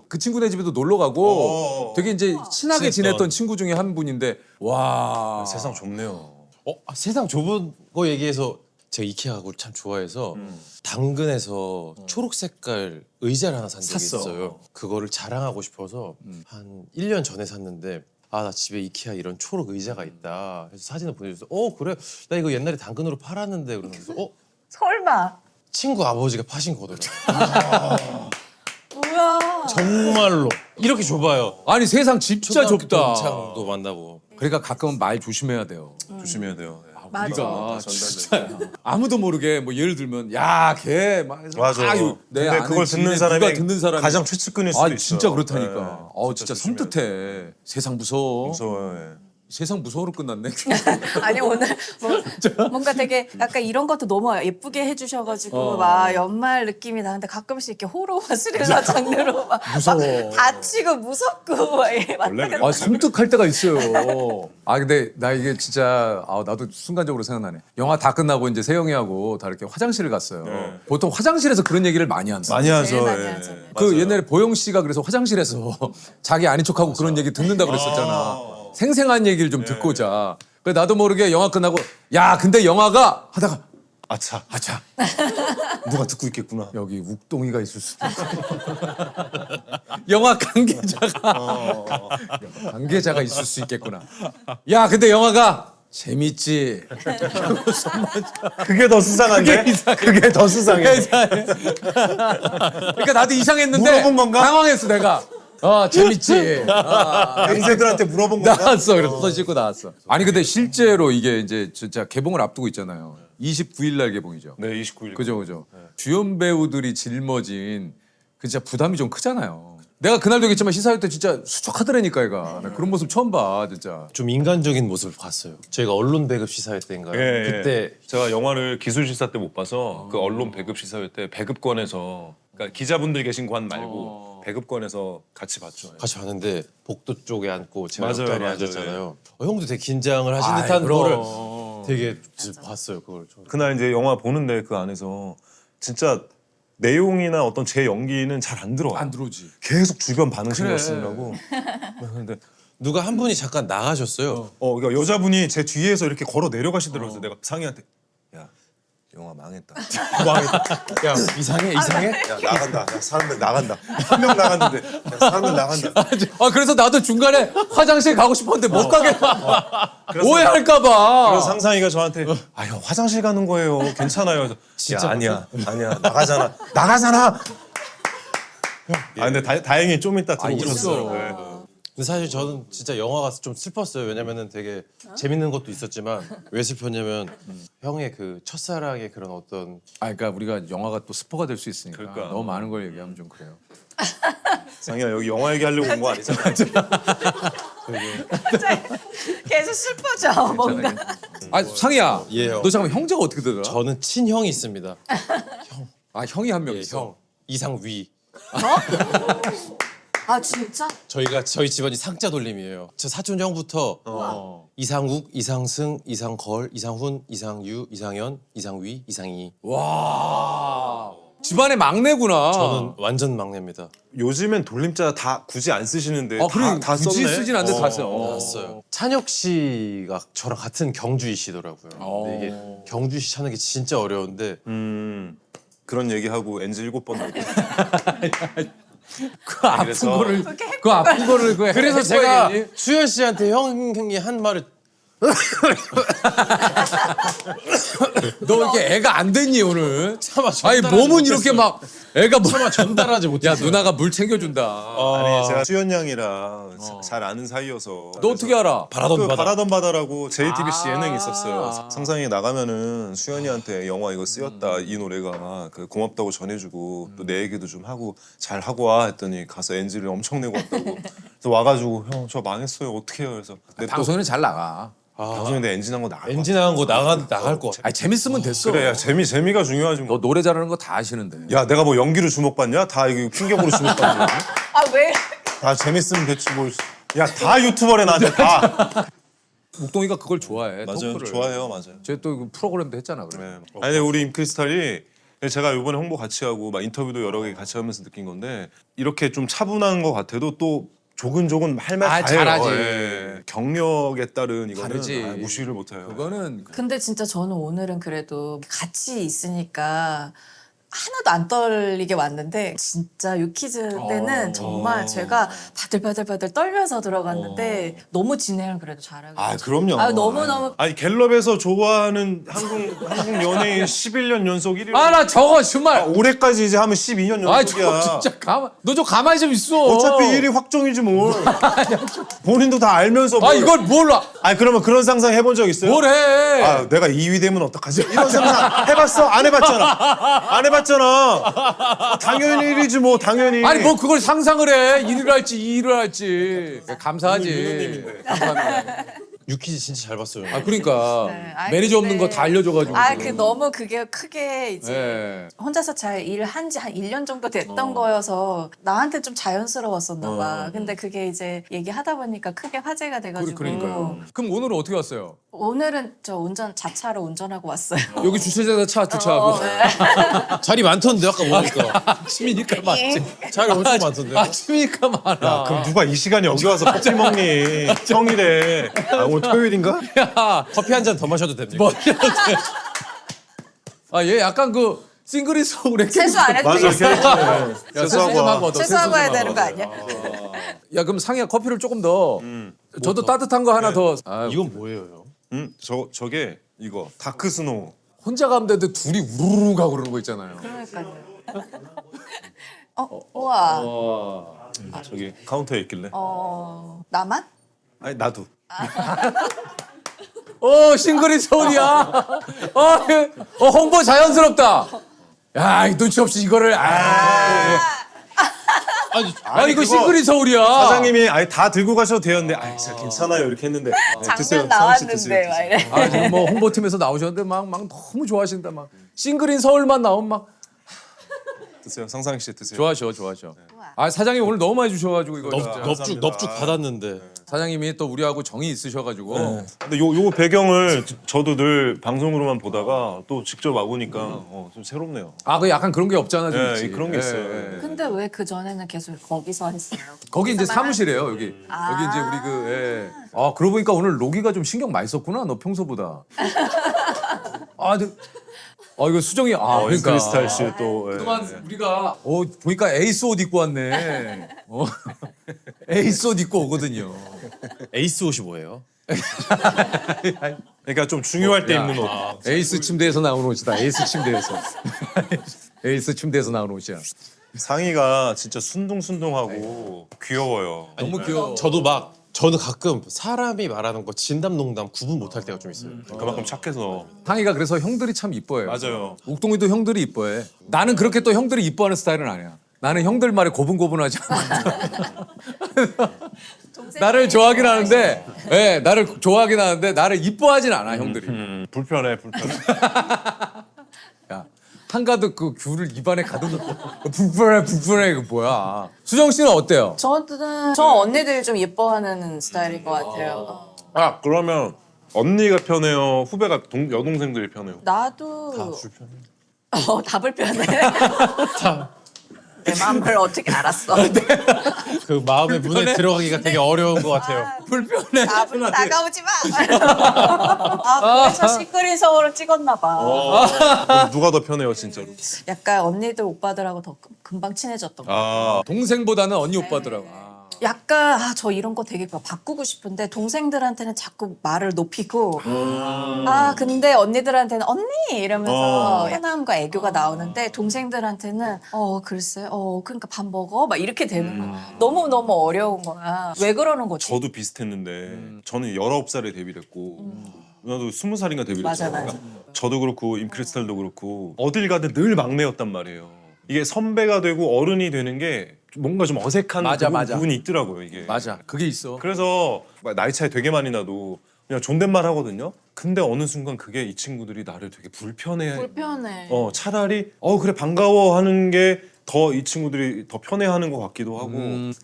그 친구네 집에도 놀러 가고 되게 이제 친하게 친했던. 지냈던 친구 중에 한 분인데 와 세상 좁네요. 세상 좁은 거 얘기해서 제가 이케아 가구를 참 좋아해서 당근에서 초록 색깔 의자를 하나 산 적이 샀어. 있어요. 그거를 자랑하고 싶어서 한 1년 전에 샀는데 나 집에 이케아 이런 초록 의자가 있다. 그래서 사진을 보내줘서 그래 나 이거 옛날에 당근으로 팔았는데 그러면서 설마. 친구 아버지가 파신 거더라고요. 뭐야. 정말로 이렇게 좁아요. 아니 세상 진짜 초등학교 좁다. 동창도 만나고. 그러니까 가끔은 말 조심해야 돼요. 조심해야 돼요. 네. 우리가 전달돼. 진짜 아무도 모르게 뭐 예를 들면 야걔막 맞아. 근데 그걸 듣는 사람이 듣는 사람이 가장 최측근일 수도 있어요. 진짜 그렇다니까. 네. 진짜 조심해야 섬뜩해. 세상 무서워. 무서워요. 예. 세상 무서워로 끝났네. 아니 오늘 뭔가 되게 약간 이런 것도 너무 예쁘게 해주셔가지고 막 연말 느낌이 나는데 가끔씩 이렇게 호러 스릴러 장르로 막 무서워. 다치고 무섭고 막 이렇게 원래 그래요. 섬뜩할 때가 있어요. 근데 나 이게 진짜 나도 순간적으로 생각나네. 영화 다 끝나고 이제 세영이하고 다 이렇게 화장실을 갔어요. 네. 보통 화장실에서 그런 얘기를 많이 한다. 많이 하죠. 제일 많이 예. 하죠. 그 맞아요. 옛날에 보영 씨가 그래서 화장실에서 자기 아닌 척하고 그런 얘기 듣는다 그랬었잖아. 생생한 얘기를 좀 듣고자. 그래 나도 모르게 영화 끝나고 야 근데 영화가 하다가 아차. 누가 듣고 있겠구나. 여기 욱동이가 있을 수도 있고. 영화 관계자가 있을 수 있겠구나. 야 근데 영화가 재밌지. 그게 더 수상한데? 그게 더 수상해. 그러니까 나도 이상했는데 물어본 건가? 당황했어 내가. 재밌지. 연세들한테 물어본 건가? 나왔어. 그래서 손 씻고 나왔어. 아니 근데 실제로 이게 이제 진짜 개봉을 앞두고 있잖아요. 29일 날 개봉이죠. 네, 29일. 그죠. 주연 배우들이 짊어진 그 진짜 부담이 좀 크잖아요. 내가 그날도 얘기했지만 시사회 때 진짜 수척하더라니까 얘가. 나 그런 모습 처음 봐 진짜. 좀 인간적인 모습을 봤어요. 저희가 언론 배급 시사회 때인가요? 예, 그때 제가 영화를 기술 시사 때 못 봐서 그 언론 배급 시사회 때 배급권에서 그러니까 기자분들 계신 관 말고 배급권에서 같이 봤죠. 예. 같이 봤는데 복도 쪽에 앉고 제가 맞아요, 옆자리에 맞아요. 앉았잖아요. 형도 되게 긴장을 하신 아이, 듯한 그럼. 거를 되게 봤어요. 그걸 좀. 그날 이제 영화 보는데 그 안에서 진짜 내용이나 어떤 제 연기는 잘 안 들어와요. 안 들어오지. 계속 주변 반응 신경 그래. 쓰느라고. 근데 누가 한 분이 잠깐 나가셨어요. 그러니까 여자분이 제 뒤에서 이렇게 걸어 내려가시더라고요. 그래서 내가 상희한테 야 영화 망했다. 야 이상해. 야 나간다. 야 사람들 나간다. 한 명 나갔는데 야 사람들 나간다. 아 그래서 나도 중간에 화장실 가고 싶었는데 못 가겠다. 그래서- 오해할까봐. 그래서 상상이가 저한테 아 형 화장실 가는 거예요. 괜찮아요. 그래서 진짜 아니야 나가잖아. 아 근데 다행히 좀 이따 들어오셨어요. 네. 근데 사실 저는 진짜 영화가 좀 슬펐어요. 왜냐면은 되게 재밌는 것도 있었지만 왜 슬펐냐면 형의 그 첫사랑의 그런 어떤 아 그러니까 우리가 영화가 또 스포가 될 수 있으니까 그러니까. 너무 많은 걸 얘기하면 좀 그래요. 상희야 여기 영화 얘기하려고 온 거 아니잖아. 계속 슬퍼져 뭔가. 아 상희야, 예요. 너 잠깐 형제가 어떻게 되더라? 저는 친형이 있습니다. 아 형이 한 명 예, 있어. 형 이상위. 아 진짜? 저희 집안이 상자 돌림이에요. 저 사촌 형부터 이상욱, 이상승, 이상걸, 이상훈, 이상유, 이상현, 이상위, 이상희. 와 집안의 막내구나. 저는 완전 막내입니다. 요즘엔 돌림자 다 굳이 안 쓰시는데 그래 다 굳이 썼네. 쓰진 않는데 다 써. 나왔어요. 찬혁 씨가 저랑 같은 경주이시더라고요. 근데 이게 경주시 찾는 게 진짜 어려운데 그런 얘기하고 NG 7번 나고. 그 아픈 그래서- 거를 그 아픈 거를 그 그래서 제가 해야겠니? 수현 씨한테 형이 한 말을 너 이렇게 애가 안 됐니 오늘? 차마 아니 전달하지 몸은 이렇게 못했어요. 막 애가 뭐 차마 전달하지 야 못했어요. 누나가 물 챙겨준다. 아니 제가 수현 양이랑 잘 아는 사이여서. 너 어떻게 알아? 바라던 바다. 바라던 바다라고 JTBC 아. 예능이 있었어요. 상상이 나가면은 수현이한테 영화 이거 쓰였다 이 노래가 그 고맙다고 전해주고 또 내 얘기도 좀 하고 잘 하고 와 했더니 가서 NG를 엄청 내고 왔다고. 그래서 와가지고 형 저 망했어요 어떻게 해요? 그래서 근데 또 방송에는 잘 나가. 방송인데 NG 난거 나갈 거 엔진 나간 거 나갈 거. 아니 재밌으면 됐어. 그래 야 재미가 중요하지 너 뭐. 노래 잘하는 거 다 아시는데. 야 내가 뭐 연기로 주목받냐? 다 이거 풍격으로 주목받냐? 아 왜? 다 재밌으면 됐지 뭘. 야 다 유튜버래 나한테 다. 묵동이가 그걸 좋아해. 맞아요. 토크를. 좋아해요. 맞아요. 쟤또 프로그램도 했잖아. 그래. 네. 아니 근데 우리 임크리스탈이 제가 이번에 홍보 같이 하고 막 인터뷰도 여러 개 같이 하면서 느낀 건데 이렇게 좀 차분한 것 같아도 또 조근조근 할 말 다 해요. 잘하지. 예. 경력에 따른 이거는 다르지. 무시를 못해요. 그거는 근데 진짜 저는 오늘은 그래도 같이 있으니까 하나도 안 떨리게 왔는데 진짜 유키즈 때는 정말 제가 바들바들 떨면서 들어갔는데 너무 진행을 그래도 잘하고 아 그럼요. 아 너무너무 아니 갤럽에서 좋아하는 한국 연예인 11년 연속 1위. 아 나 저거 정말. 올해까지 이제 하면 12년 아 연속이야. 저거 진짜 너 좀 가만히 좀 있어. 어차피 1위 확정이지 뭘. 본인도 다 알면서. 아 이걸 몰라. 아니 그러면 그런 상상 해본 적 있어요? 뭘 해? 아 내가 2위 되면 어떡하지? 이런 상상 해봤어? 안 해봤잖아. 안 해봤잖아. 당연히 1위지 뭐 당연히. 아니 뭐 그걸 상상을 해. 1위를 할지 2위를 할지. 감사하지. 윤호님인데. 감사합니다. 유키즈 진짜 잘 봤어요. 아 그러니까 네, 아니, 매니저 없는 근데- 거 다 알려줘가지고. 아 그 너무 그게 크게 이제 예. 혼자서 잘 일을 한 지 한 1년 정도 됐던 거여서 나한테 좀 자연스러웠었나 봐. 근데 그게 이제 얘기하다 보니까 크게 화제가 돼가지고 그러니까요. 그럼 오늘은 어떻게 왔어요? 오늘은 저 자차로 운전하고 왔어요. 여기 주차장에다 차 주차하고. 네. 자리 많던데 아까 보니까 아침이니까 많지. 자리 엄청 많던데. 아침이니까 많아. 그럼 누가 이 시간에 여기 와서 커피 먹니? 평일에. 아, 오늘 토요일인가? 야, 커피 한 잔 더 마셔도 됩니까? 뭐 아얘 약간 그 싱글이서 그래. 세수 안 해도 맞아. 되겠어. 야, 세수하고 좀 와. 하고 너 세수하고 해야 세수 좀 되는 거 하고. 아니야? 야 그럼 상이야 커피를 조금 더. 저도 따뜻한 거 하나 더. 아, 이건 뭐예요, 형? 저게 이거 다크 스노우. 혼자 가면 되는데 둘이 우르르 가고 그러는 거 있잖아요. 그러니까요. 우와. 저기 카운터에 있길래. 나만? 아니 나도. 싱글이 서울이야. 홍보 자연스럽다. 야, 이 눈치 없이 이거를. 이거 그거 싱글이 서울이야. 사장님이 아니 다 들고 가셔도 되는데 아 진짜 괜찮아요 이렇게 했는데 네, 드세요. 장면 상희 씨 드세요, 나왔는데 막 드세요. 이래. 아, 지금 뭐 홍보팀에서 나오셨는데 막 너무 좋아하신다 막. 싱글인 서울만 나오면 막 드세요. 상상희 씨 드세요. 좋아하셔. 아, 사장님 오늘 너무 많이 주셔가지고 이거. 진짜. 넙죽 받았는데. 사장님이 또 우리하고 정이 있으셔가지고 근데 요 배경을 저도 늘 방송으로만 보다가 또 직접 와보니까 좀 새롭네요. 아, 그 약간 그런 게 없잖아. 좀 예, 있지. 그런 게 있어요. 예. 근데 왜 그 전에는 계속 거기서 했어요? 거기 이제 거기서만 사무실이에요. 여기 이제 우리 그 예. 아, 그러고 보니까 오늘 로기가 좀 신경 많이 썼구나. 너 평소보다. 아, 근데, 이거 수정이 그러니까 크리스탈 씨또 그동안 우리가 보니까 에이스 옷 입고 왔네. 에이스 옷 입고 오거든요. 에이스 옷이 뭐예요? 그러니까 좀 중요할 때 야. 입는 옷. 에이스 침대에서 나온 옷이다. 에이스 침대에서. 에이스 침대에서 나온 옷이야. 상의가 진짜 순둥순둥하고 귀여워요. 너무 귀여워. 저는 가끔 사람이 말하는 거 진담농담 구분 못할 때가 좀 있어요. 그만큼 착해서. 상의가 그래서 형들이 참 이뻐해요. 맞아요. 욱동이도 형들이 이뻐해. 나는 그렇게 또 형들이 이뻐하는 스타일은 아니야. 나는 형들 말에 고분고분하지 않아. 나를 좋아하긴 하는데, 예, 나를 좋아하긴 하는데 나를 이뻐하진 않아 형들이. 불편해. 야, 한가득 그 귤을 입안에 가득 넣고 불편해 이거 뭐야? 수정 씨는 어때요? 저는 저 언니들 좀 예뻐하는 스타일인 것 같아요. 아 그러면 언니가 편해요? 후배가 여동생들이 편해요? 나도 다 불편해. 다 불편해. 내 마음을 어떻게 알았어? 그 마음의 문에 들어가기가 되게 어려운 것 같아요. 불편해. 나가오지 마. 그래서 시크릿 서울을 찍었나 봐. 그럼 누가 더 편해요 진짜로? 약간 언니들 오빠들하고 더 금방 친해졌던 거. 아 동생보다는 언니 오빠더라고. 약간 저 이런 거 되게 바꾸고 싶은데 동생들한테는 자꾸 말을 높이고 근데 언니들한테는 언니 이러면서 편함과 애교가 나오는데 동생들한테는 글쎄 그러니까 밥 먹어 막 이렇게 되는 거야. 너무 어려운 거야. 왜 그러는 거지? 저도 비슷했는데 저는 19살에 데뷔를 했고 누나도 20살인가 데뷔를 맞아, 했잖아요. 맞아. 저도 그렇고 임크리스탈도 그렇고 어딜 가든 늘 막내였단 말이에요. 이게 선배가 되고 어른이 되는 게 뭔가 좀 어색한 맞아, 그 맞아. 부분이 있더라고요 이게. 맞아, 그게 있어. 그래서 나이 차이 되게 많이 나도 그냥 존댓말 하거든요. 근데 어느 순간 그게 이 친구들이 나를 되게 불편해. 차라리 그래 반가워 하는 게 더 이 친구들이 더 편해하는 것 같기도 하고.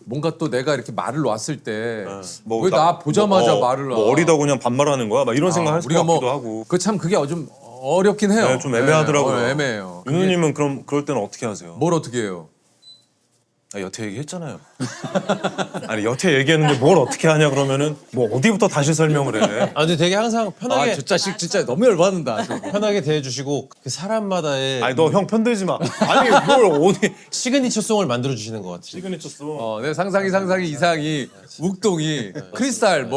뭔가 또 내가 이렇게 말을 놨을 때 뭐 왜 나 보자마자 말을 놔? 어리다고 그냥 반말하는 거야? 막 이런 생각 할 것 우리가 같기도 하고. 그 참 그게 좀 어렵긴 해요. 네, 좀 애매하더라고요. 애매해요. 윤우님은 그럼 그럴 때는 어떻게 하세요? 뭘 어떻게 해요? 여태 얘기했잖아요. 아니 여태 얘기했는데 뭘 어떻게 하냐 그러면은 뭐 어디부터 다시 설명을 해? 근데 되게 항상 편하게 저 자식 진짜 너무 열받는다. 편하게 대해주시고 그 사람마다의 아니 너 형 편들지 마. 아니 뭘 어디 시그니처 송을 만들어 주시는 것 같아요. 시그니처 써. 내 상상이 이상이 욱동이 크리스탈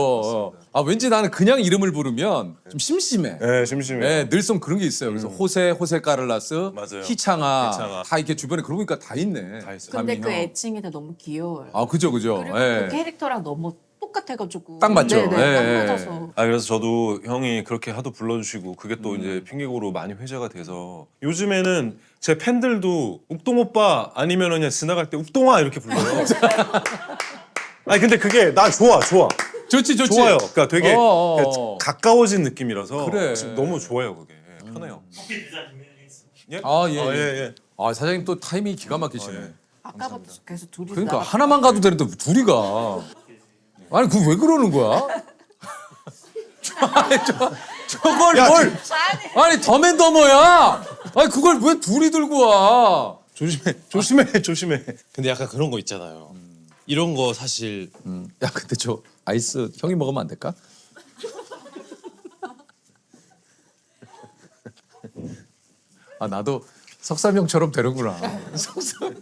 왠지 나는 그냥 이름을 부르면 좀 심심해. 네 심심해. 네, 늘성 그런 게 있어요. 그래서 호세 카를라스, 맞아요. 희창아 다 이렇게 주변에 그러고 보니까 다 있네. 다 있어요. 근데 감이 그 형. 애칭이 다 너무 귀여워요. 그죠. 그리고 예. 그 캐릭터랑 너무 똑같아가지고 딱 맞죠? 네네, 예, 딱 예. 맞아서. 그래서 저도 형이 그렇게 하도 불러주시고 그게 또 이제 핑계고로 많이 회자가 돼서 요즘에는 제 팬들도 욱동 오빠 아니면 그냥 지나갈 때 욱동아 이렇게 불러요. 아니 근데 그게 나 좋아. 좋지. 좋아요. 그러니까 되게 어. 가까워진 느낌이라서 그래. 지금 너무 좋아요 그게. 편해요. 예? 예. 사장님 또 타이밍이 기가 막히시네. 아까부터 계속 둘이 그러니까 하나만 가도 되는데 둘이 가. 아니 그 왜 그러는 거야? 저걸 뭘? 아니 더맨더머야. 아니 그걸 왜 둘이 들고 와? 조심해. 근데 약간 그런 거 있잖아요. 이런 거 사실 야 근데 저 아이스 형이 먹으면 안 될까? 나도 석삼형처럼 되는구나. 석삼.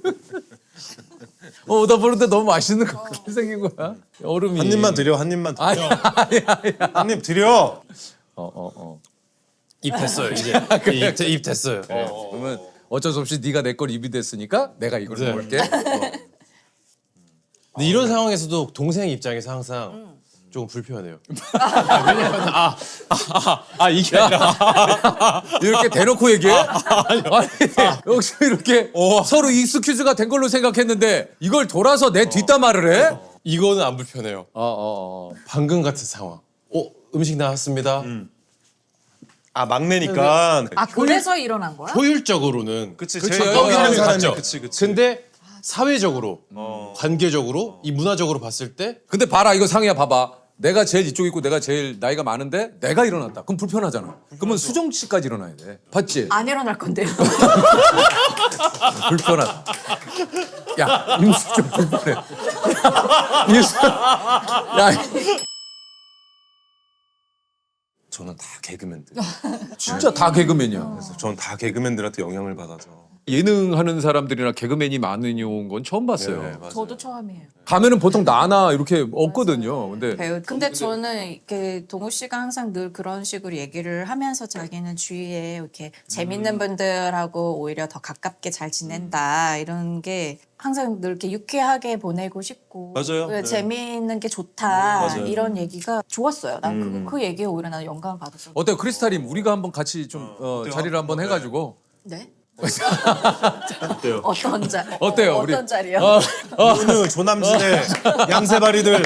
오다 보는데 너무 맛있는 거 그렇게 생긴 거야. 얼음이. 한 입만 드려. 한 입만 드려. 아니야. 한 입 드려. 입 됐어요 이제 입 됐어요. 그러면 어쩔 수 없이 네가 내 걸 입이 됐으니까 내가 이걸 네. 먹을게. 근데 이런 상황에서도 동생 입장에서 항상 조금 불편해요. 왜냐면 이게 아니라 이렇게 대놓고 얘기해? 아니, 역시 이렇게 서로 익스큐즈가 된 걸로 생각했는데 이걸 돌아서 내 뒷담화를 해? 이거는 안 불편해요. 방금 같은 상황. 음식 나왔습니다. 막내니까. 그래서 일어난 거야? 효율적으로는 그치. 그치. 제일 여기 있는 가까운 사람이 갔죠. 그치. 근데 사회적으로, 관계적으로, 이 문화적으로 봤을 때 근데 봐라 이거 상이야 봐봐. 내가 제일 이쪽 있고 내가 제일 나이가 많은데 내가 일어났다. 그럼 불편하잖아. 그러면 수정 씨까지 일어나야 돼. 봤지? 안 일어날 건데요. 불편하다. 야 임수 좀 불편해. 임수. 야 저는 다 개그맨들. 진짜 다 개그맨이야. 그래서 저는 다 개그맨들한테 영향을 받아서. 예능 하는 사람들이나 개그맨이 많이 온 건 처음 봤어요. 네, 맞아요. 저도 처음이에요. 가면은 보통 나나 이렇게 없거든요. 근데 배우. 근데 저는 이렇게 동우 씨가 항상 늘 그런 식으로 얘기를 하면서 자기는 주위에 이렇게 재밌는 분들하고 오히려 더 가깝게 잘 지낸다 이런 게 항상 늘 이렇게 유쾌하게 보내고 싶고 맞아요. 네. 재미있는 게 좋다 맞아요. 이런 얘기가 좋았어요. 난 그 얘기에 오히려 나는 영감을 받았어. 어때요, 크리스탈님? 우리가 한번 같이 좀 자리를 한번 해가지고 네? 어때요? 어떤 자? 어때요, 어떤 우리? 자리요? 어느 조남지대 양세바리들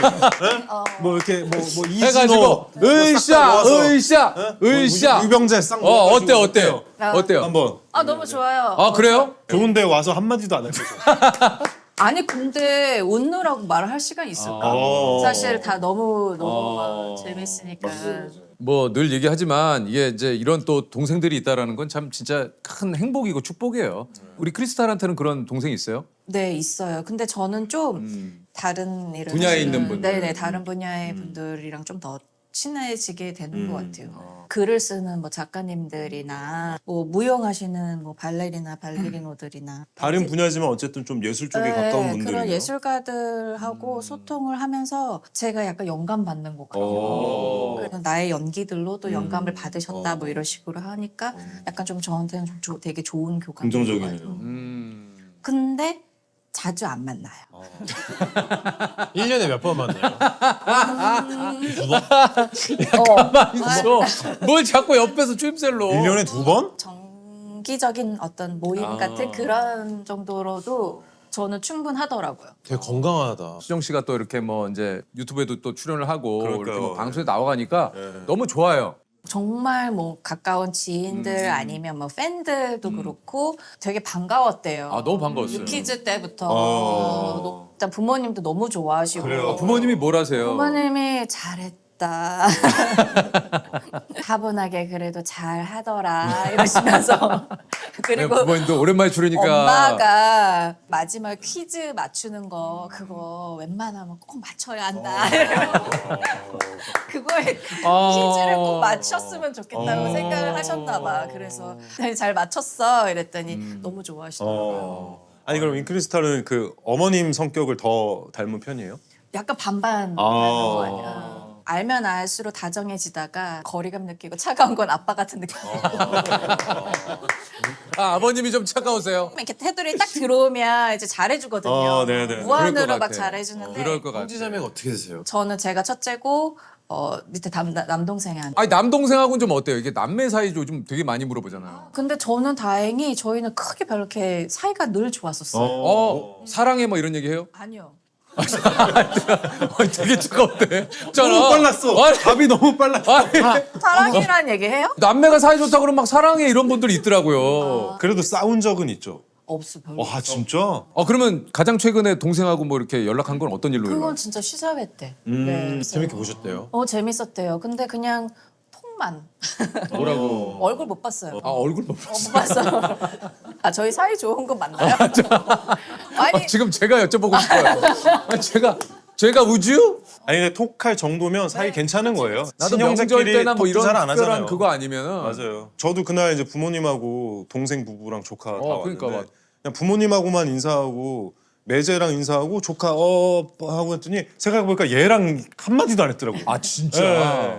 뭐 이렇게 뭐 이진호 해가지고 으쌰, 으쌰, 으쌰. 유병재 쌍 어때요, 모아가지고 어때요? 어때요? 한번 아 너무 좋아요. 아 그래요? 좋은데 와서 한 마디도 안 할 거죠. 아니 근데 웃느라고 말을 할 시간이 있을까? 사실 다 너무 막 재밌으니까. 뭐 늘 얘기하지만 이게 이제 이런 또 동생들이 있다라는 건 참 진짜 큰 행복이고 축복이에요. 우리 크리스탈한테는 그런 동생이 있어요? 네 있어요. 근데 저는 좀 다른 일을 분야에 하시는- 있는 분들. 네네 다른 분야의 분들이랑 좀 더 친해지게 되는 것 같아요. 글을 쓰는 뭐 작가님들이나 뭐 무용하시는 뭐 발레리노들이나 다른 분야지만 어쨌든 좀 예술 쪽에 가까운 분들이요. 그런 예술가들하고 소통을 하면서 제가 약간 영감 받는 것 같아요. 그래서 나의 연기들로 또 영감을 받으셨다 뭐 이런 식으로 하니까 약간 좀 저한테는 좀 되게 좋은 교감. 긍정적이네요. 근데 자주 안 만나요. 1년에 몇 번 만나요? 있어. 뭘 자꾸 옆에서 추임새로. 1년에 2번? 정기적인 어떤 모임 같은 그런 정도로도 저는 충분하더라고요. 되게 건강하다. 수정 씨가 또 이렇게 뭐 이제 유튜브에도 또 출연을 하고 그러니까요. 이렇게 뭐 방송에 나와가니까 네. 너무 좋아요. 정말 뭐 가까운 지인들 아니면 뭐 팬들도 그렇고 되게 반가웠대요. 아 너무 반가웠어요. 유키즈 때부터 일단 부모님도 너무 좋아하시고 그래요? 부모님이 뭘 하세요? 부모님이 잘했다. 다분하게 그래도 잘 하더라 이러시면서 그리고 부모님도 오랜만에 출연이니까. 엄마가 마지막 퀴즈 맞추는 거 그거 웬만하면 꼭 맞춰야 한다. 그거에 퀴즈를 꼭 맞췄으면 좋겠다고 생각을 하셨나 봐. 그래서 잘 맞췄어 이랬더니 너무 좋아하시더라고요. 아니 그럼 인크리스탈은 그 어머님 성격을 더 닮은 편이에요? 약간 반반 하는 거 아니야. 알면 알수록 다정해지다가 거리감 느끼고 차가운 건 아빠 같은 느낌. 아, 아버님이 좀 차가우세요. 이렇게 테두리 딱 들어오면 이제 잘해주거든요. 네네. 그럴 것 무한으로 막 같아. 잘해주는데 그럴 것 같아. 형제자매가 어떻게 되세요? 저는 제가 첫째고 밑에 남동생이 한. 아니 남동생하고는 좀 어때요? 이게 남매 사이 요즘 되게 많이 물어보잖아요. 근데 저는 다행히 저희는 크게 별로 이렇게 사이가 늘 좋았었어요. 사랑해 뭐 이런 얘기해요? 아니요. 되게 차가운데. 너무 빨랐어. 아니, 답이 너무 빨랐어. 아니, 사랑이란 얘기해요? 남매가 사이 좋다 그러면 막 사랑해 이런 분들이 있더라고요. 그래도 싸운 적은 있죠. 없어 별로. 아 진짜? 그러면 가장 최근에 동생하고 뭐 이렇게 연락한 건 어떤 일로 그건 연락? 진짜 시사회 때. 네. 재밌게 보셨대요? 재밌었대요. 근데 그냥 톡만. 뭐라고? 얼굴 못 봤어요. 아 얼굴 못 못 봤어. 아 저희 사이 좋은 건 맞나요? 아니 지금 제가 여쭤보고 싶어요. 아니, 제가 우주? 아니 근데 톡할 정도면 사이 괜찮은 거예요. 나도 명절 때나 뭐 이런 잘안 특별한 하잖아요. 그거 아니면은 맞아요. 저도 그날 이제 부모님하고 동생 부부랑 조카 다 그러니까 왔는데 막. 그냥 부모님하고만 인사하고 매제랑 인사하고 조카 하고 했더니 생각해 보니까 얘랑 한 마디도 안 했더라고. 아 진짜.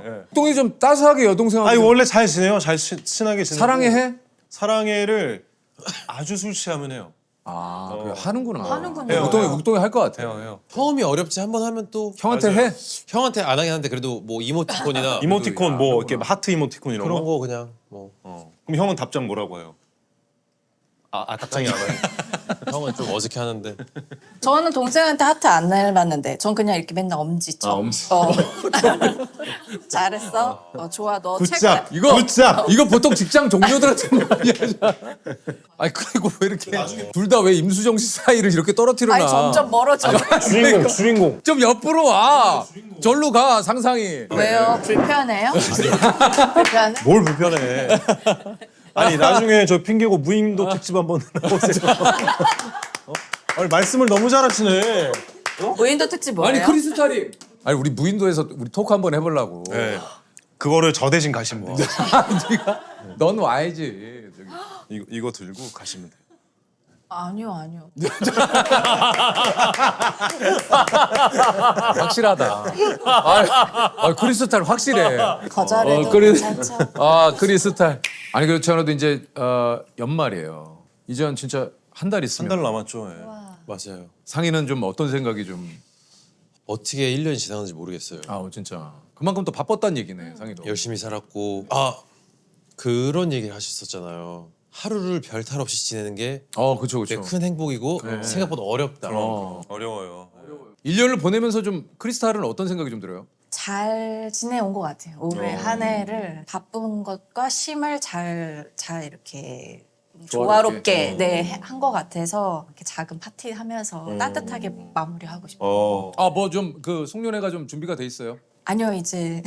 예. 똥이 좀 따스하게 여동생하고. 아니 원래 잘 지내요. 잘 친하게 지내고. 사랑해 해? 사랑해를 아주 술 취하면 해요. 그래, 하는구나. 하는구나. 해요. 욱동이 할 것 같아. 해요. 처음이 어렵지 한 번 하면 또 형한테 맞아요. 해? 형한테 안 하긴 하는데 그래도 뭐 이모티콘이나 이모티콘 뭐 이렇게 하트 이모티콘 이런 그런 거. 거 그냥 뭐 그럼 형은 답장 뭐라고 해요? 답장이 안 와요. 형은 좀 어색해 하는데. 저는 동생한테 하트 안 날봤는데 전 그냥 이렇게 맨날 엄지쳐. 엄지. 잘했어. 좋아 너 굿잡. 이거 굿잡. 이거 보통 직장 동료들한테 많이 하잖아. 아니 그리고 왜 이렇게 둘 다 왜 임수정 씨 사이를 이렇게 떨어뜨려놔? 아니 점점 멀어져. 주인공. 좀 옆으로 와. 절로 가 상상이. 왜요? 불편해요? 불편해? 뭘 불편해. 아니 나중에 저 핑계고 무인도 특집 한번 나오세요. 아니 말씀을 너무 잘하시네. 무인도 특집 뭐예요? 아니 크리스탈이. 아니 우리 무인도에서 우리 토크 한번 해보려고. 네. 그거를 저 대신 가시면 돼요. 네가 넌 와야지. 저기. 이거 들고 가시면 돼요. 아니요. 확실하다. 아 크리스탈 확실해. 거절해도 그래. 괜찮죠? 아 크리스탈. 아니 그렇지 않아도 이제 연말이에요. 이제 한 진짜 한 달 한 있으면. 달 남았죠. 예. 맞아요. 상희는 좀 어떤 생각이 좀. 어떻게 1년이 지나는지 모르겠어요. 진짜. 그만큼 또 바빴단 얘기네 상희도. 열심히 살았고 그런 얘기를 하셨었잖아요. 하루를 별탈 없이 지내는 게 그쵸 되게 그쵸. 큰 행복이고 생각보다 어렵다. 어려워요. 1년을 보내면서 좀 크리스탈은 어떤 생각이 좀 들어요? 잘 지내온 것 같아요. 올해 한 해를 바쁜 것과 쉼을 잘 이렇게 조화롭게 한 것 같아서 이렇게 작은 파티 하면서 따뜻하게 마무리하고 싶어요. 뭐 좀 그 송년회가 좀 준비가 돼 있어요? 아니요 이제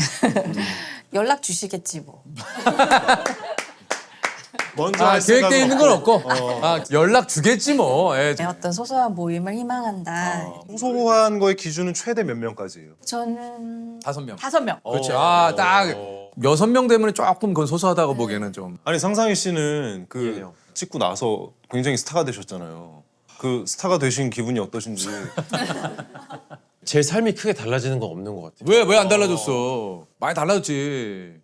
연락 주시겠지 뭐. 먼저 할 계획돼 생각은 있는 건 없고. 없고. 연락 주겠지 뭐. 예. 어떤 소소한 모임을 희망한다. 소소한 거의 기준은 최대 몇 명까지예요? 저는 5명. 5명. 그렇지. 딱 6명 되면 조금 그건 소소하다고 보기에는 좀. 아니 상상희 씨는 그 예, 형. 찍고 나서 굉장히 스타가 되셨잖아요. 그 스타가 되신 기분이 어떠신지. 제 삶이 크게 달라지는 건 없는 것 같아요. 왜 안 달라졌어? 많이 달라졌지.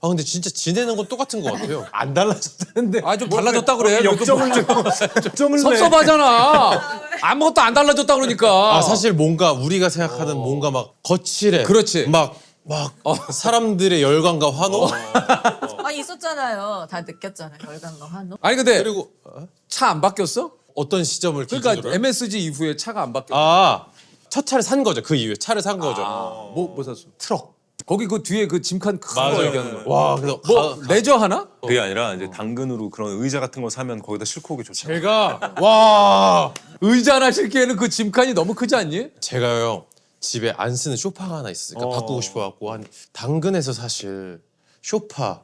근데 진짜 지내는 건 똑같은 것 같아요. 안 달라졌다는데. 좀 달라졌다 그래. 역점을 역점을 내. 섭섭하잖아. 아무것도 안 달라졌다 그러니까. 사실 뭔가 우리가 생각하는 뭔가 막 거칠해. 그렇지. 막 사람들의 열광과 환호. 있었잖아요. 다 느꼈잖아요. 열감과 환호. 아니 근데 그리고 차 안 바뀌었어? 어떤 시점을 그러니까 기준으로? MSG 이후에 차가 안 바뀌었어. 첫 차를 산 거죠. 그 이후에 차를 산 거죠. 뭐 샀어? 트럭. 거기 그 뒤에 그 짐칸 큰 거 얘기하는 거. 와, 그래서 뭐 레저 하나? 그게 아니라 이제 당근으로 그런 의자 같은 거 사면 거기다 싣고 오기 좋잖아요. 와 의자 하나 싣기에는 그 짐칸이 너무 크지 않니? 제가요 집에 안 쓰는 소파가 하나 있으니까 바꾸고 싶어갖고 한 당근에서 사실 소파,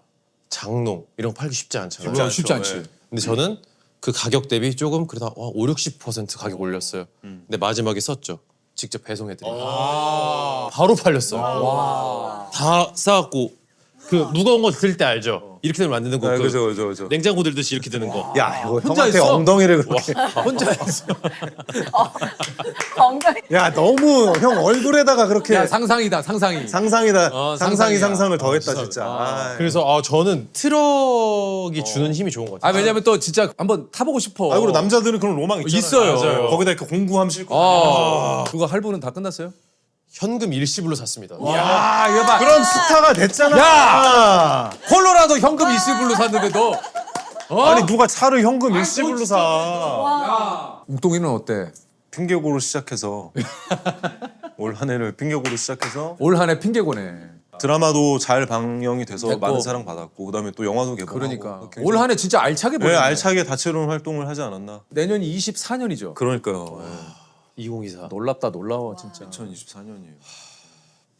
장롱 이런 거 팔기 쉽지 않잖아요. 쉽지 않지. 예. 근데 저는 그 가격 대비 조금 그래도 5-60% 가격 올렸어요. 근데 마지막에 썼죠. 직접 배송해드리고 바로 팔렸어요. 다 싸갖고 그 무거운 거 들 때 알죠? 이렇게 되면 안 되는 거. 네, 그 그죠. 냉장고 들듯이 이렇게 되는 거. 야 이거 혼자 형한테 있어? 엉덩이를 그렇게. 혼자 했어. 엉덩이. 야 너무 형 얼굴에다가 그렇게 야 상상이다 상상이. 상상이다. 상상이 상상이야. 상상을 더했다 진짜. 아, 그래서 저는 트럭이 주는 힘이 좋은 것 같아요. 왜냐면 또 진짜 한번 타보고 싶어. 그리고 남자들은 그런 로망 있잖아요. 있어요. 맞아요. 거기다 이렇게 공구함 싣고. 그거 할부는 다 끝났어요? 현금 일시불로 샀습니다. 야 이거 봐. 그럼 스타가 됐잖아. 야! 콜로라도 현금 일시불로 샀는데 너. 아니 누가 차를 현금 일시불로 사. 욱동이는 어때? 핑계고로 시작해서 올 한 해를 핑계고로 시작해서 올 한해 핑계고네. 드라마도 잘 방영이 돼서 됐고. 많은 사랑 받았고 그다음에 또 영화도 개봉하고 그러니까 굉장히 올 한해 진짜 알차게 보냈네. 알차게 다채로운 활동을 하지 않았나. 내년이 24년이죠. 그러니까요. 2024. 놀랍다 놀라워 진짜. 2024년이에요.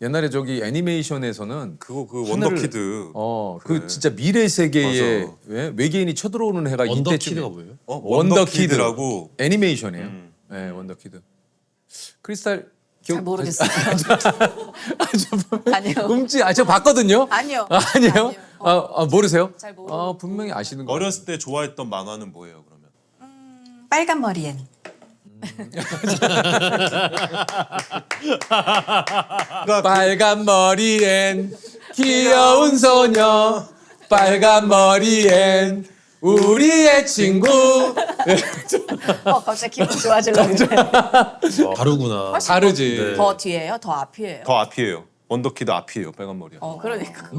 옛날에 저기 애니메이션에서는 그거 그 하늘을- 원더키드. 그 그래. 진짜 미래 세계에 맞아. 외계인이 쳐들어오는 해가 언더키드가 뭐예요? 원더키드라고. 애니메이션이에요. 네, 원더키드. 크리스탈 잘 모르겠어요. 아니요. 저 봤거든요. 아니요. 아니에요? 모르세요? 잘 모르고. 분명히 아시는 거. 어렸을 때 좋아했던 만화는 뭐예요 그러면? 빨간 머리엔. 빨간 머리엔 귀여운 소녀, 빨간 머리엔 우리의 친구. 갑자기 기분 좋아지려고 그래. 다르구나. 다르지. 더 뒤에요? 더 앞이에요? 더 앞이에요. 원더키드 앞이에요. 빨간 머리야. 그러니까.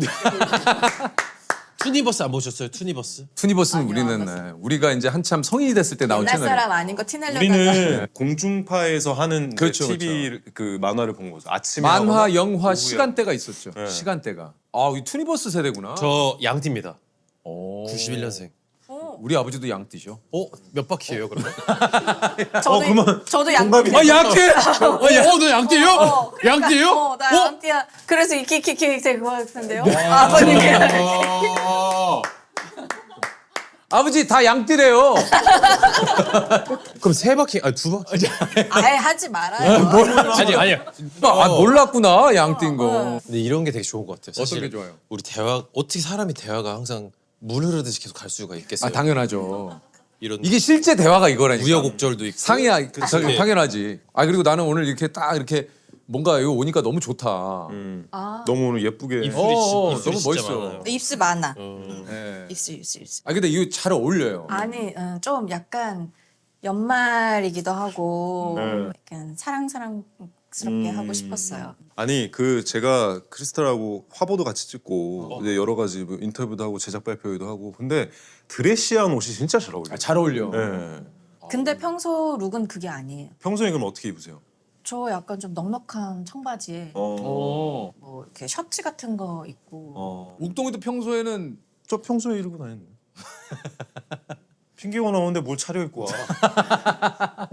투니버스 안 보셨어요? 투니버스? 투니버스는 우리는 우리가 이제 한참 성인이 됐을 때 나온 옛날 채널. 사람 아닌 거 티내려다가 우리는 공중파에서 하는 그렇죠, TV 그 만화를 본 거죠. 아침에 만화, 하거나 영화 오후에. 시간대가 있었죠. 네. 시간대가. 아, 이 투니버스 세대구나. 저 양띠입니다. 오. 91년생. 우리 아버지도 양띠죠. 몇 바퀴예요 그러면? 저도 양띠. 아, 양띠. 너 양띠예요? 양띠예요? 나 양띠야. 그래서 이키키키 그거 같은데요. 아버님이 아버지 다 양띠래요. 그럼 세 바퀴 아니 두 바퀴? 아예 하지 말아요. 아니야. 아, 몰랐구나 양띠인 거. 근데 이런 게 되게 좋은 것 같아요. 사실 어떤 게 좋아요? 우리 대화 어떻게 사람이 대화가 항상 물 흐르듯이 계속 갈 수가 있겠어요? 아, 당연하죠. 이런 이게 실제 대화가 이거라니까. 우여곡절도 있고 상이야. 네. 당연하지. 아, 그리고 나는 오늘 이렇게 딱 이렇게 뭔가 이거 오니까 너무 좋다. 너무 오늘 예쁘게 입술이 너무 진짜 멋있어. 많아요. 입술 많아. 네. 입술. 아, 근데 이거 잘 어울려요. 아니 좀 약간 연말이기도 하고 네. 약간 사랑스럽게 하고 싶었어요. 아니 그 제가 크리스탈하고 화보도 같이 찍고 이제 여러 가지 뭐 인터뷰도 하고 제작 발표회도 하고 근데 드레시한 옷이 진짜 잘 어울려요. 아, 잘 어울려. 네. 근데 평소 룩은 그게 아니에요. 평소에 그럼 어떻게 입으세요? 저 약간 좀 넉넉한 청바지에 어. 뭐 이렇게 셔츠 같은 거 입고 욱동이도 평소에는 저 평소에 이러고 다녔네. 핑계고 나오는데 뭘 차려입고 와.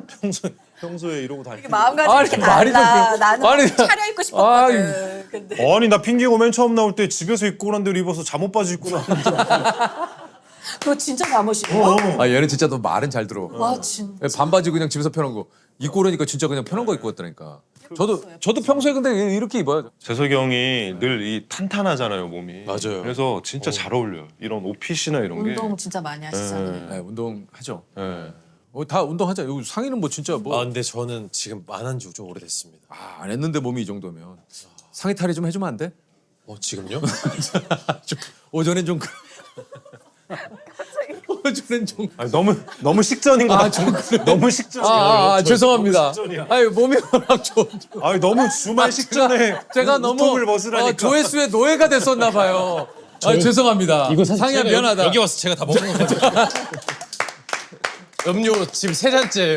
평소에 이러고 다니고. 마음가짐이 아니, 이렇게 말이 달라. 좀- 나는 말이- 차려입고 싶었거든. 근데 아니 나 핑계고 맨 처음 나올 때 집에서 입고 오란 대로 입어서 잠옷 바지 입고 나왔는데. 그거 진짜 잠옷이에요? 아, 얘는 진짜 너 말은 잘 들어. 와 진짜. 반바지 그냥 집에서 편한 거 입고 오려니까 진짜 그냥 편한 거 입고 왔다니까. 저도 평소에 근데 이렇게 입어요. 재석이 형이 늘 이 탄탄하잖아요 몸이. 맞아요. 그래서 진짜 잘 어울려요. 이런 옷핏이나 이런 게. 운동 진짜 많이 하시잖아요. 네, 운동하죠. 네. 다 운동하자. 여기 상의는 뭐 진짜 뭐 아 근데 저는 지금 안 한 지 좀 오래됐습니다. 안 했는데 몸이 이 정도면 상의 탈의 좀 해주면 안 돼? 지금요? 오전엔 좀 오전엔 좀 아니, 너무 식전인 거 같아. 너무 식전이야. 죄송합니다. 아니 몸이 워낙 좀 아니 너무 주말 식전에 제가 너무 우통을 벗으라니까. 조회수의 노예가 됐었나 봐요. 아, 죄송합니다. 상의야 미안하다. 여기 와서 제가 다 먹는 거 같아요. 음료 지금 세 잔째예요.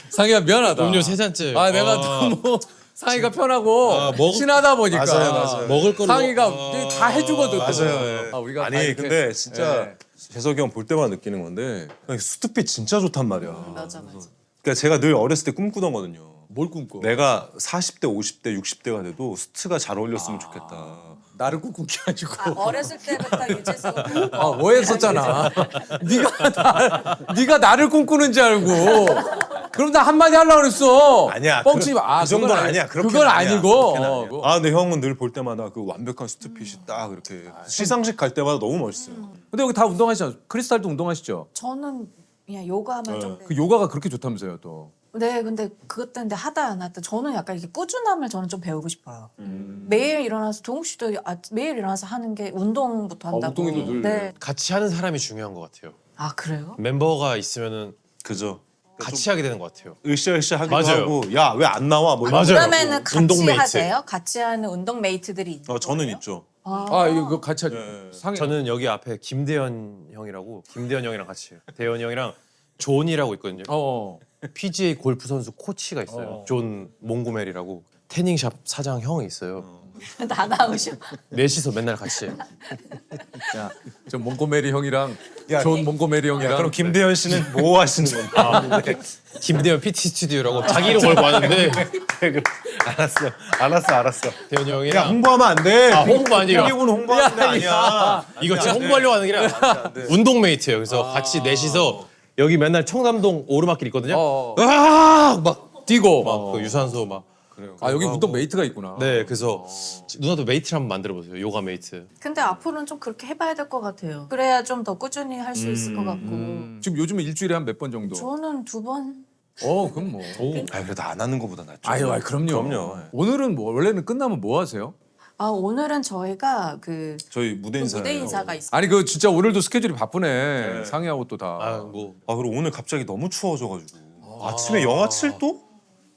상의야 미안하다. 음료 세 잔째예요. 아, 내가 너무 상의가 편하고 먹을- 친하다 보니까 맞아요. 먹을 거를 상의가 다 해주거든. 또. 맞아요. 우리가 다 아니 이렇게- 근데 진짜 네. 재석이 형 볼 때마다 느끼는 건데 그냥 수트핏 진짜 좋단 말이야. 맞아. 그러니까 제가 늘 어렸을 때 꿈꾸던 거든요. 뭘 꿈꿔? 내가 40대, 50대, 60대가 돼도 수트가 잘 어울렸으면 좋겠다. 나를 꿈꾸게 가지고. 어렸을 때부터 유재석 오해했었잖아. 네가 나를 꿈꾸는 줄 알고. 그럼 나 한마디 하려고 그랬어. 아니야. 뻥치지 마. 그 정도는 아니야. 그렇게는 그건 아니야. 아니고. 그렇게는 아니야. 아, 근데 형은 늘 볼 때마다 그 완벽한 수트핏이 딱 이렇게 시상식 갈 때마다 너무 멋있어요. 근데 여기 다 운동하시죠? 크리스탈도 운동하시죠? 저는 그냥 요가하면 좀. 그 요가가 그렇게 좋다면서요, 또. 네, 근데 그것 때문에 하다 안 하다 저는 약간 이렇게 꾸준함을 저는 좀 배우고 싶어요. 매일 일어나서 동욱 씨도 매일 일어나서 하는 게 운동부터 한다고. 운동이도 늘- 네. 같이 하는 사람이 중요한 것 같아요. 아 그래요? 멤버가 있으면은 그죠? 같이 하게 되는 것 같아요. 으쌰으쌰 하기도 맞아요. 하고 야 왜 안 나와 뭐 이런 맞아요. 그러면은 같이 운동 메이트. 하세요? 같이 하는 운동 메이트들이 있는 저는 거예요? 있죠. 이거 같이 하죠. 네. 저는 여기 앞에 김대현 형이라고 김대현 형이랑 같이 해요. 대현 형이랑 존이라고 있거든요. PGA 골프 선수 코치가 있어요. 존 몽고메리라고 태닝샵 사장 형이 있어요. 다 나오셔. 넷이서 맨날 같이 해요. 야, 저 몽고메리 형이랑 야, 존 몽고메리 형이랑. 그럼 김대현 씨는 뭐 하시는 건데? 김대현 PT 스튜디오라고 자기 이름 걸고 하는데 알았어. 대현이 야 형이랑 홍보하면 안 돼. 홍보 아니에요. 핑계고는 홍보하는 게 아니야. 이거 진짜 홍보하려고 하는 게 아니라 운동 메이트예요. 그래서 같이 넷이서 여기 맨날 청담동 오르막길 있거든요. 막 뛰고. 막 그 유산소 막. 여기 운동 메이트가 있구나. 네, 그래서 누나도 메이트를 한번 만들어 보세요. 요가 메이트. 근데 앞으로는 좀 그렇게 해봐야 될 것 같아요. 그래야 좀 더 꾸준히 할 수 있을 것 같고. 지금 요즘에 일주일에 한 몇 번 정도? 저는 2번. 그럼 뭐. 아 그래도 안 하는 것보다 낫죠. 아유, 그럼요. 오늘은 뭐 원래는 끝나면 뭐 하세요? 오늘은 저희가 그 저희 무대 인사. 무대 인사가 있어요. 아니 그 진짜 오늘도 스케줄이 바쁘네. 상의하고 또 다. 아 그리고 오늘 갑자기 너무 추워져가지고 아침에 영하 7도?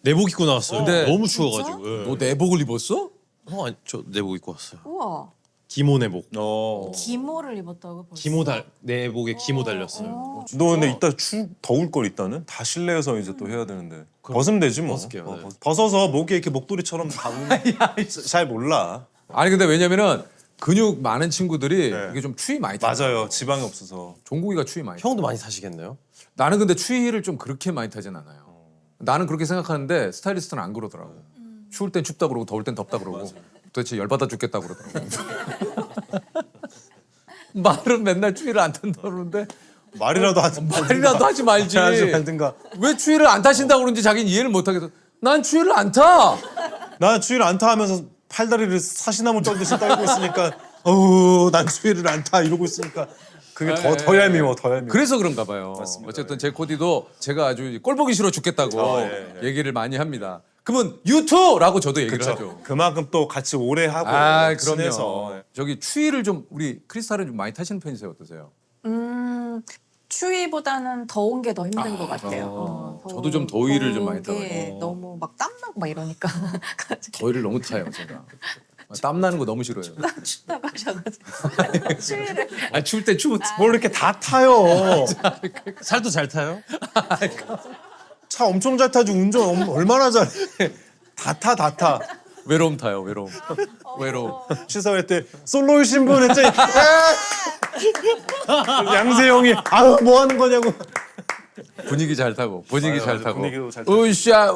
내복 입고 나왔어요. 근데 너무 추워가지고. 예. 너 내복을 입었어? 아니, 저 내복 입고 왔어요. 우와. 기모 내복. 기모를 입었다고 벌써. 기모 내복에 기모 달렸어요. 너 근데 이따 더울 걸 일단은 다 실내에서 이제 또 해야 되는데 벗으면 되지 뭐. 벗을게요, 네. 벗어서 목에 이렇게 목도리처럼 감으면 잘 몰라. 아니 근데 왜냐면은 근육 많은 친구들이 네. 이게 좀 추위 많이 타요. 맞아요. 지방이 없어서. 종국이가 추위 많이 타. 형도 많이 타시겠네요? 나는 근데 추위를 좀 그렇게 많이 타진 않아요. 나는 그렇게 생각하는데 스타일리스트는 안 그러더라고. 추울 땐 춥다 그러고 더울 땐 덥다 그러고 도대체 열받아 죽겠다 그러더라고. 말은 맨날 추위를 안 탄다 그러는데 말이라도 하지 말이라도 하지 말지. 하지 말든가. 왜 추위를 안 타신다고 그러는지 자기는 이해를 못 하겠어. 난 추위를 안 타. 나 추위를 안 타 하면서 팔다리를 사시나무 떨듯이 떨고 있으니까 어우 난 추위를 안 타 이러고 있으니까 그게 더 얄미워 더 얄미워. 그래서 그런가 봐요. 맞습니다. 어쨌든 제 코디도 제가 아주 꼴 보기 싫어 죽겠다고 예. 얘기를 많이 합니다. 그러면 유튜라고 저도 얘기를 그쵸. 하죠. 그만큼 또 같이 오래 하고 아 친해서. 그럼요. 저기 추위를 좀 우리 크리스탈은 좀 많이 타시는 편이세요? 어떠세요? 추위보다는 더운 게 더 힘든 것 같아요. 저도 좀 더위를 좀 많이 더운 게 타가지고. 너무 막 땀나고 막 이러니까 더위를 너무 타요 제가. 땀 나는 거 너무 싫어요. 춥다고 하셔가지고 추위를 아 추울 때 추워. 뭘 이렇게 다 타요. 살도 잘 타요? 차 엄청 잘 타지 운전 얼마나 잘해. 다 타. 외로움 타요 외로움. 외로움. 시사회 때 솔로이신 분 했더니 양세형이 아유 뭐 하는 거냐고. 분위기 잘 타고 분위기 맞아요, 잘 맞아요. 타고 분위기도 잘 타고. 으쌰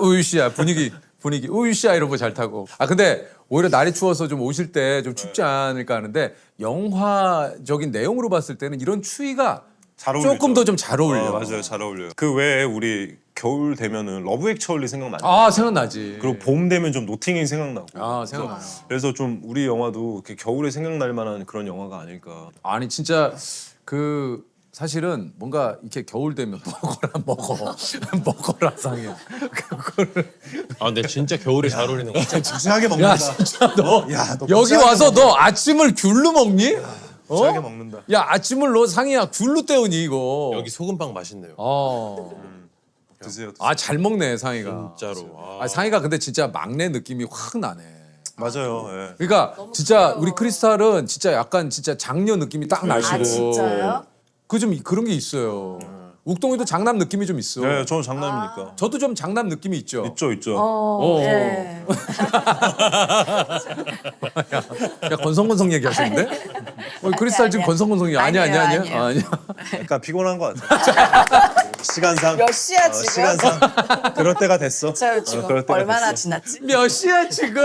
분위기 으쌰 이런 거 잘 타고. 아 근데 오히려 날이 추워서 좀 오실 때 좀 춥지 않을까 하는데 영화적인 내용으로 봤을 때는 이런 추위가 잘 어울리죠. 조금 더 좀 잘 어울려. 맞아요, 잘 어울려요. 그 외에 우리 겨울 되면은 러브 액츄얼리 생각나요. 아 생각나지. 그리고 봄 되면 좀 노팅힐 생각나고. 아 생각나요. 그래서 좀 우리 영화도 이렇게 겨울에 생각날 만한 그런 영화가 아닐까. 아니 진짜 그 사실은 뭔가 이렇게 겨울 되면 먹어라 상해. 그거를 아 근데 진짜 겨울에 잘 어울리는 거 같아요. 구수하게 먹는다. 야 진짜 너 야, 너 여기 구수하게 와서 먹는다. 너 아침을 귤로 먹니? 구수하게 먹는다. 야 아침을 너 상이야 귤로 때우니 이거. 여기 소금빵 맛있네요. 드세요. 아 잘 먹네 상이가. 진짜로. 아 상이가 근데 진짜 막내 느낌이 확 나네. 맞아요. 예. 그러니까 진짜 우리 크리스탈은 진짜 약간 진짜 장녀 느낌이 딱 나시고. 아 진짜요? 그 좀 그런 게 있어요. 욱동이도 장남 느낌이 좀 있어. 네, 저는 장남이니까. 저도 좀 장남 느낌이 있죠. 있죠. 예. 야 건성건성 얘기하시는데? 크리스탈 지금 아니야. 건성건성 얘기 아니야. 아니에요. 약간 피곤한 것 같아. 시간상. 몇 시야 지금? 시간상. 그럴 때가 됐어. 저 지금 그럴 때가 얼마나 됐어. 지났지? 몇 시야 지금?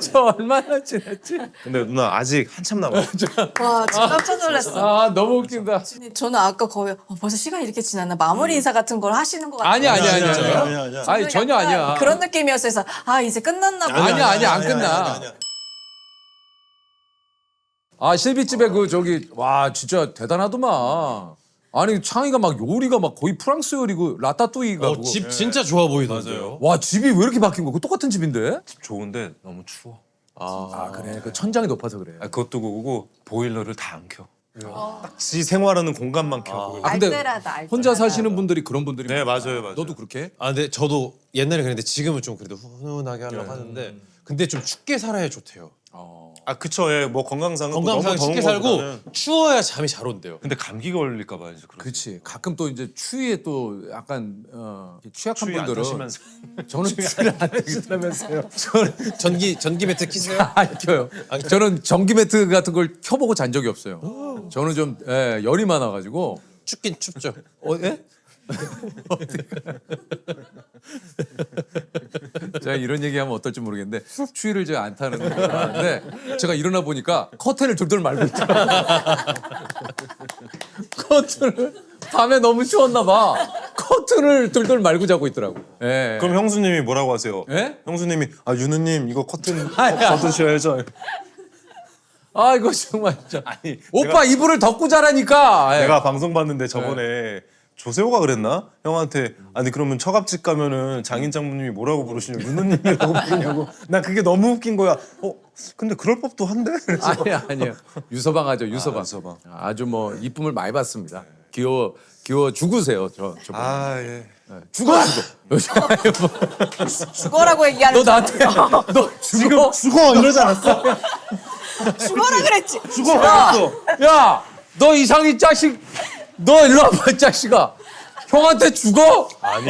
저 얼마나 지났지? 근데 누나 아직 한참 남아. 와 진짜 깜짝 놀랐어. 아 너무 웃긴다. 저는 아까 거의 벌써 시간이 이렇게 지났나 마무리 인사 같은 걸 하시는 것 같아요. 아니야. 아니야. 아니 전혀 약간 아니야. 그런 느낌이었어서 아 이제 끝났나 보다. 아니야, 안 끝나. 아 실비집에 그 저기 와 진짜 대단하더만. 아니 창이가 막 요리가 막 거의 프랑스 요리고 라따뚜이가 그거. 집 진짜 좋아 보이던데요. 와 집이 왜 이렇게 바뀐 거야? 그 똑같은 집인데? 좋은데 너무 추워. 아 그래 그 천장이 높아서 그래. 그것도 그거고 보일러를 다 안 켜. 딱 지 생활하는 공간만 켜. 아 근데 알뜰하다. 혼자 사시는 분들이 그런 분들이 네, 많아요. 맞아요. 너도 그렇게? 해? 아 근데 저도 옛날에 그랬는데 지금은 좀 그래도 훈훈하게 하려고 하는데 근데 좀 춥게 살아야 좋대요. 아 그쵸. 예, 뭐 건강상은 건강상 너무 더운 춥게 살고 거보다는. 추워야 잠이 잘 온대요. 근데 감기 걸릴까 봐 이제 그런. 그렇지. 가끔 또 이제 추위에 또 약간 취약한 추위 안 분들은 타시면서. 저는 추위를 안 타시면서요. 저는 전기 매트 키세요? 안 켜요. 저는 전기 매트 같은 걸 켜보고 잔 적이 없어요. 저는 좀 열이 많아가지고. 춥긴 춥죠. 예? 제가 이런 얘기하면 어떨지 모르겠는데 추위를 제가 안 타는 건데 제가 일어나 보니까 커튼을 돌돌 말고 있더라고요. 커튼을 밤에 너무 추웠나 봐. 커튼을 돌돌 말고 자고 있더라고. 예. 그럼 형수님이 뭐라고 하세요? 예? 형수님이 아 유느님 이거 커튼 걷으셔야죠. 아 이거 정말 진짜. 아니 오빠 이불을 덮고 자라니까. 예. 내가 방송 봤는데 저번에 조세호가 그랬나? 형한테 아니 그러면 처갓집 가면은 장인 장모님이 뭐라고 부르시냐고 유느님이라고 부르냐고. 나 그게 너무 웃긴 거야. 근데 그럴 법도 한데. 그래서 아니요. 유서방 하죠. 유서방. 유서방. 아주 뭐 이쁨을 많이 받습니다. 귀여워 죽으세요. 저. 아 예. 죽어. 죽어라고 얘기하는 너 나한테 너 지금 죽어 이러지 않았어? 죽어라 그랬지. 야, 너 이상이 자식, 너 일로 와봐 이 자식아. 형한테 죽어? 아니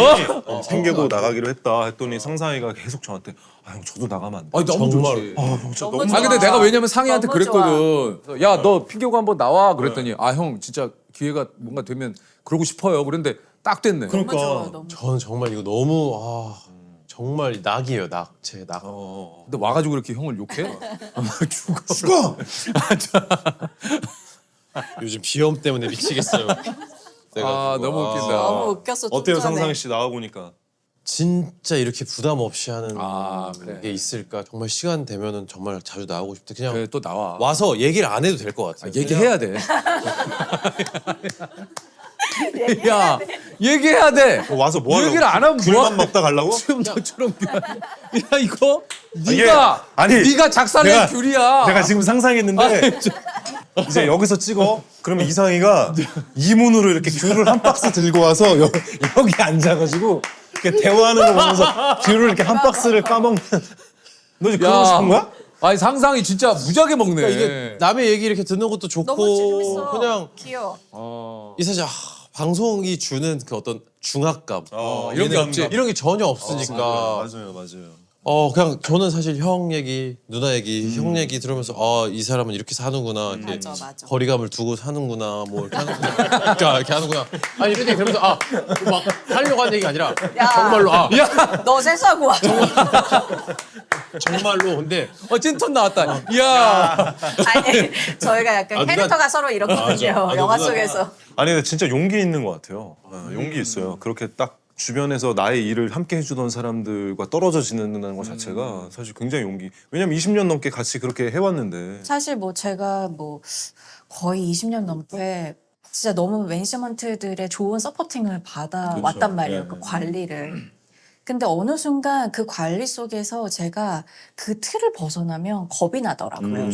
생계고 나가기로 했다 했더니 상상이가 계속 저한테 아 형 저도 나가면 안 돼? 아니 너무 정말. 좋지. 아 형 진짜 너무 너무 좋아. 아 근데 내가 왜냐면 상희한테 너무 그랬거든. 야 너 핑계고 한번 나와 그랬더니 아 형 진짜 기회가 뭔가 되면 그러고 싶어요. 그랬는데 딱 됐네. 너무 좋아, 너무. 저는 정말 이거 너무 정말 낙이에요 낙. 제 낙. 근데 와가지고 이렇게 형을 욕해? 죽어. 죽어! 요즘 비염 때문에 미치겠어요. 아 너무 웃긴다. 너무 웃겼어. 좀 어때요 전에. 상상이 씨 나와 보니까? 진짜 이렇게 부담 없이 하는 아, 그래. 게 있을까? 정말 시간 되면은 정말 자주 나오고 싶다. 그냥 그래 또 나와. 와서 얘기를 안 해도 될 것 아, 같아요. 얘기해야 돼. 야 얘기해야 돼. 와서 뭐 하려고? 얘기를 안 하면 뭐 귤만 먹다 가려고? 수염 너처럼 야 이거 이게- 네가 아니, 네가 작살낸 내가- 귤이야. 내가 지금 상상했는데 이제 여기서 찍어. 그러면 이상이가 이문으로 이렇게 귤을 한 박스 들고 와서 여기 앉아가지고 이렇게 대화하는 거 보면서 귤을 이렇게 한 박스를 까먹는. 너 지금 그러고 싶은 거야? 아니 상상이 진짜 무지하게 먹네. 그러니까 이게 남의 얘기 이렇게 듣는 것도 좋고 너무 재밌어. 그냥 귀여워. 이 사실 방송이 주는 그 어떤 중압감 이런 게 없지. 이런 게 전혀 없으니까 맞아요. 그냥 저는 사실 형 얘기, 누나 얘기, 형 얘기 들으면서 이 사람은 이렇게 사는구나, 이렇게 맞아. 거리감을 두고 사는구나, 뭐 이렇게 하는구나, 그러니까 이렇게 하는구나. 아니 이런 얘기 들으면서 막 하려고 하는 얘기가 아니라 야. 정말로 너 세수하고 와. 정말로 근데 찐톤 나왔다. 이야. 아니 저희가 약간 누나- 캐릭터가 서로 이렇거든요. 맞아. 영화 누나- 속에서. 아니 근데 진짜 용기 있는 것 같아요. 용기 있어요. 그렇게 딱 주변에서 나의 일을 함께 해주던 사람들과 떨어져 지낸다는 것 자체가 사실 굉장히 용기. 왜냐면 20년 넘게 같이 그렇게 해왔는데. 사실 뭐 제가 뭐 거의 20년 넘게 진짜 너무 매니지먼트들의 좋은 서포팅을 받아왔단 말이에요. 그 관리를. 근데 어느 순간 그 관리 속에서 제가 그 틀을 벗어나면 겁이 나더라고요.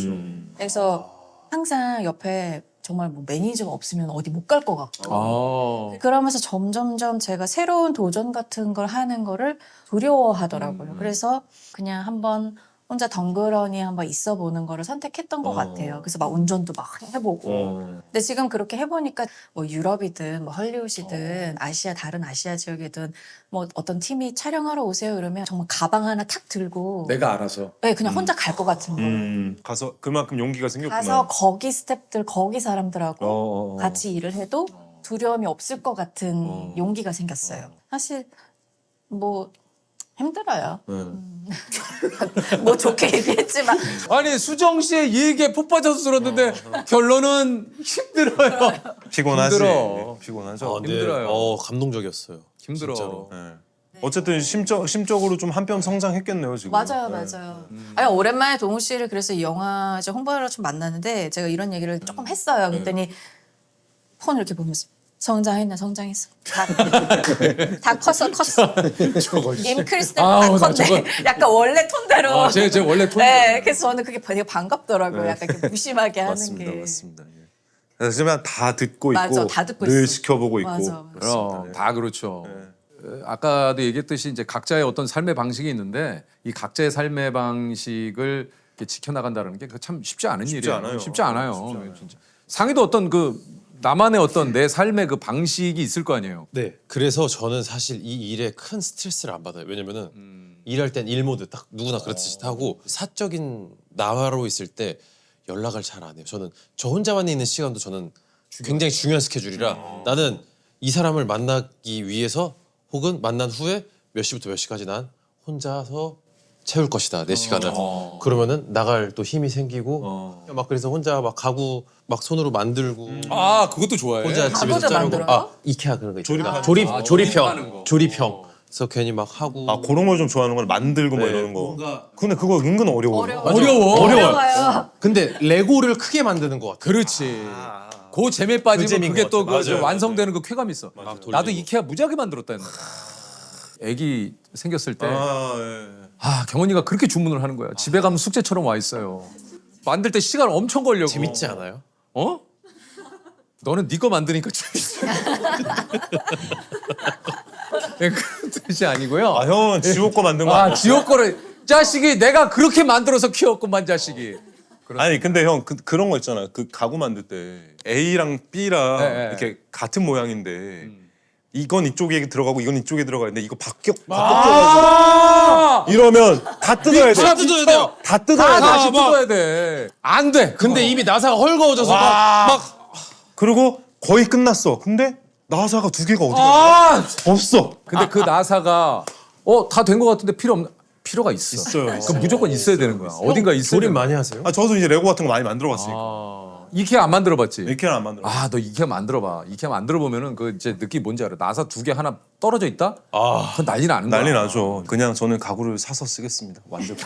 그래서 항상 옆에 정말 뭐 매니저가 없으면 어디 못 갈 것 같고. 그러면서 점점점 제가 새로운 도전 같은 걸 하는 거를 두려워하더라고요. 그래서 그냥 한번 혼자 덩그러니 한번 있어 보는 거를 선택했던 것 같아요. 그래서 막 운전도 막 해보고. 근데 지금 그렇게 해보니까 뭐 유럽이든 뭐 헐리우드이든 다른 아시아 지역이든 뭐 어떤 팀이 촬영하러 오세요 이러면 정말 가방 하나 탁 들고 내가 알아서. 네, 그냥 혼자 갈 것 같은 거. 가서 그만큼 용기가 생겼구나. 가서 거기 스태프들 거기 사람들하고 어. 같이 일을 해도 두려움이 없을 것 같은 용기가 생겼어요. 사실 뭐 힘들어요. 뭐 좋게 얘기했지만 아니 수정 씨의 얘기에 폭 빠져서 들었는데 결론은 힘들어요. 피곤하지. 힘들어. 피곤하죠. 근데, 힘들어요. 감동적이었어요. 힘들어. 진짜로. 네. 어쨌든 심적으로 좀 한 뼘 성장했겠네요 지금. 맞아요. 아니 오랜만에 동우 씨를 그래서 이 영화 이제 홍보하러 좀 만났는데 제가 이런 얘기를 조금 했어요. 그랬더니 폰 이렇게 보면서 성장했어. 다 컸어. 임크리스 때 다 아우, 나 컸네. 약간 원래 톤대로. 제 원래 톤. 네, 그래서 저는 그게 되게 반갑더라고요. 약간 이렇게 무심하게 하는 맞습니다, 게. 맞습니다. 예. 하지만 다 듣고 맞아, 있고 다 듣고 늘 있어. 지켜보고 있고. 맞아. 그럼 다 그렇죠. 아까도 얘기했듯이 이제 각자의 어떤 삶의 방식이 있는데 이 각자의 삶의 방식을 이렇게 지켜나간다는 게 참 쉽지 않은 일이에요. 않아요. 쉽지 않아요. 진짜. 상희도 어떤 그 나만의 어떤 내 삶의 그 방식이 있을 거 아니에요. 네. 그래서 저는 사실 이 일에 큰 스트레스를 안 받아요. 왜냐면은 일할 땐 일 모드 딱 누구나 그렇듯이 하고 사적인 나로 있을 때 연락을 잘 안 해요. 저는 저 혼자만 있는 시간도 저는 굉장히 중요한 스케줄이라 나는 이 사람을 만나기 위해서 혹은 만난 후에 몇 시부터 몇 시까지 난 혼자서 채울 것이다 내 시간을. 그러면은 나갈 또 힘이 생기고 막 그래서 혼자 막 가구 막 손으로 만들고 아 그것도 좋아해. 혼자 집에서 가구도 자르고 만들어요? 이케아 그런 거 있잖아. 조립하는 조립하는 거. 조립형. 그래서 괜히 막 하고. 아 그런 걸 좀 좋아하는 걸 만들고 뭐 네, 이러는 거. 뭔가- 근데 그거 은근 어려워. 어려워요. 근데 레고를 크게 만드는 것 같아. 그렇지. 그 재미에 빠지면 그 재미인 그게 것 또 같아. 그 맞아요. 완성되는 그 쾌감 있어. 돌리고. 나도 이케아 무지하게 만들었다 옛날에. 애기 생겼을 때 경원이가 그렇게 주문을 하는 거야. 집에 가면 숙제처럼 와 있어요. 만들 때 시간 엄청 걸려. 재밌지 않아요? 어? 너는 네 거 만드니까 재밌어. 그런 뜻이 아니고요. 아 형은 지옥 거 만든 거 아 아니야? 지옥 거를 자식이 내가 그렇게 만들어서 키웠구만 자식이. 아니 근데 형 그런 거 있잖아. 그 가구 만들 때 A랑 B랑 네, 네. 이렇게 같은 모양인데 이건 이쪽에 들어가고 이건 이쪽에 들어가야 돼. 이거 바뀌어가지고 이러면 다 뜯어야 돼. 다 뜯어야 돼요. 다 뜯어야 돼. 다시 막- 뜯어야 돼. 안 돼. 근데 이미 나사가 헐거워져서 막 그리고 거의 끝났어. 근데 나사가 2개가 어디 아! 갔어? 없어. 근데 그 나사가 다 된 것 같은데 필요가 있어. 있어요. 그럼 무조건 있어야 되는 거야. 어딘가 있어야 조립 되는 거야. 많이 하세요? 아 저도 이제 레고 같은 거 많이 만들어 봤으니까. 이케아 안 만들어봤지? 이렇게는 안 만들어. 아, 너 이케아 만들어봐. 이케아 만들어보면은 그 이제 느낌 뭔지 알아? 나사 2개 하나 떨어져 있다? 그건 난리 나는 거야. 난리 나죠. 그냥 저는 가구를 사서 쓰겠습니다. 완전.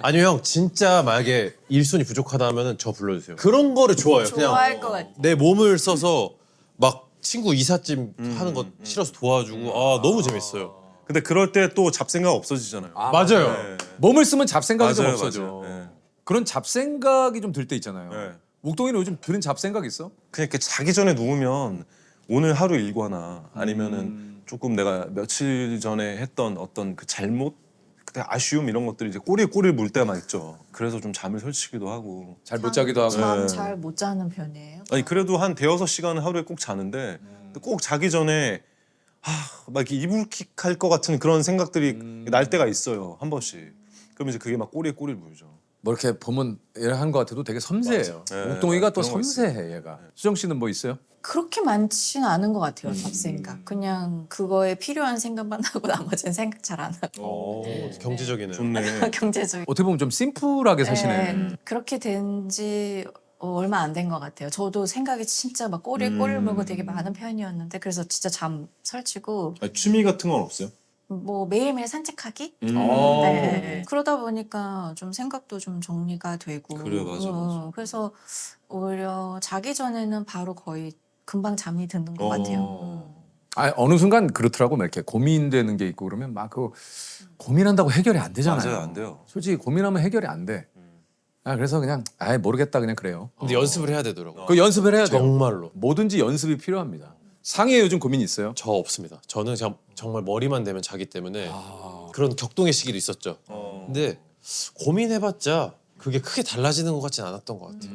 아니요 형 진짜 만약에 일손이 부족하다 하면은 저 불러주세요. 그런 거를 좋아해요. 좋아할 그냥 것 같아. 내 몸을 써서 막 친구 이삿짐 하는 거 싫어서 도와주고 너무 재밌어요. 근데 그럴 때 또 잡생각 없어지잖아요. 맞아요. 네. 몸을 쓰면 잡생각이 좀 맞아요, 없어져. 맞아요. 네. 그런 잡생각이 좀 들 때 있잖아요. 네. 옥동이는 요즘 드는 잡생각 있어? 그냥 이렇게 자기 전에 누우면 오늘 하루 일과나 아니면은 조금 내가 며칠 전에 했던 어떤 그 잘못, 그때 아쉬움 이런 것들이 이제 꼬리에 꼬리를 물 때가 있죠. 그래서 좀 잠을 설치기도 하고. 잘 못 자기도 하고. 잠 잘 못 자는 편이에요. 아니 그래도 한 대여섯 시간은 하루에 꼭 자는데 꼭 자기 전에 막 이렇게 이불킥할 것 같은 그런 생각들이 날 때가 있어요. 한 번씩. 그럼 이제 그게 막 꼬리에 꼬리를 물죠. 뭐 이렇게 보면 한 것 같아도 되게 섬세해요. 맞아. 네, 옥동이가 또 그런 거 섬세해 얘가. 수정 씨는 뭐 있어요? 그렇게 많지는 않은 것 같아요. 잡생각. 그냥 그거에 필요한 생각만 하고 나머지는 생각 잘 안 하고. 경제적이네요. 좋네. 경제적인. 어떻게 보면 좀 심플하게 사시네. 그렇게 된 지 얼마 안 된 것 같아요. 저도 생각이 진짜 막 꼬리에 꼬리를 물고 되게 많은 편이었는데 그래서 진짜 잠 설치고 취미 같은 건 없어요? 뭐 매일매일 산책하기? 어. 네. 그러다 보니까 좀 생각도 좀 정리가 되고. 그래, 맞아. 그래서 오히려 자기 전에는 바로 거의 금방 잠이 드는 것 같아요. 어느 순간 그렇더라고. 막 이렇게 고민되는 게 있고 그러면 막 그 고민한다고 해결이 안 되잖아요. 맞아요, 안 돼요. 솔직히 고민하면 해결이 안 돼. 그래서 그냥 모르겠다 그냥 그래요. 근데 연습을 해야 되더라고요. 그 연습을 해야 돼요. 정말로. 뭐든지 연습이 필요합니다. 상의에 요즘 고민 있어요? 저 없습니다. 저는 그냥 정말 머리만 대면 자기 때문에 그런 격동의 시기도 있었죠. 근데 고민해봤자 그게 크게 달라지는 것 같진 않았던 것 같아요.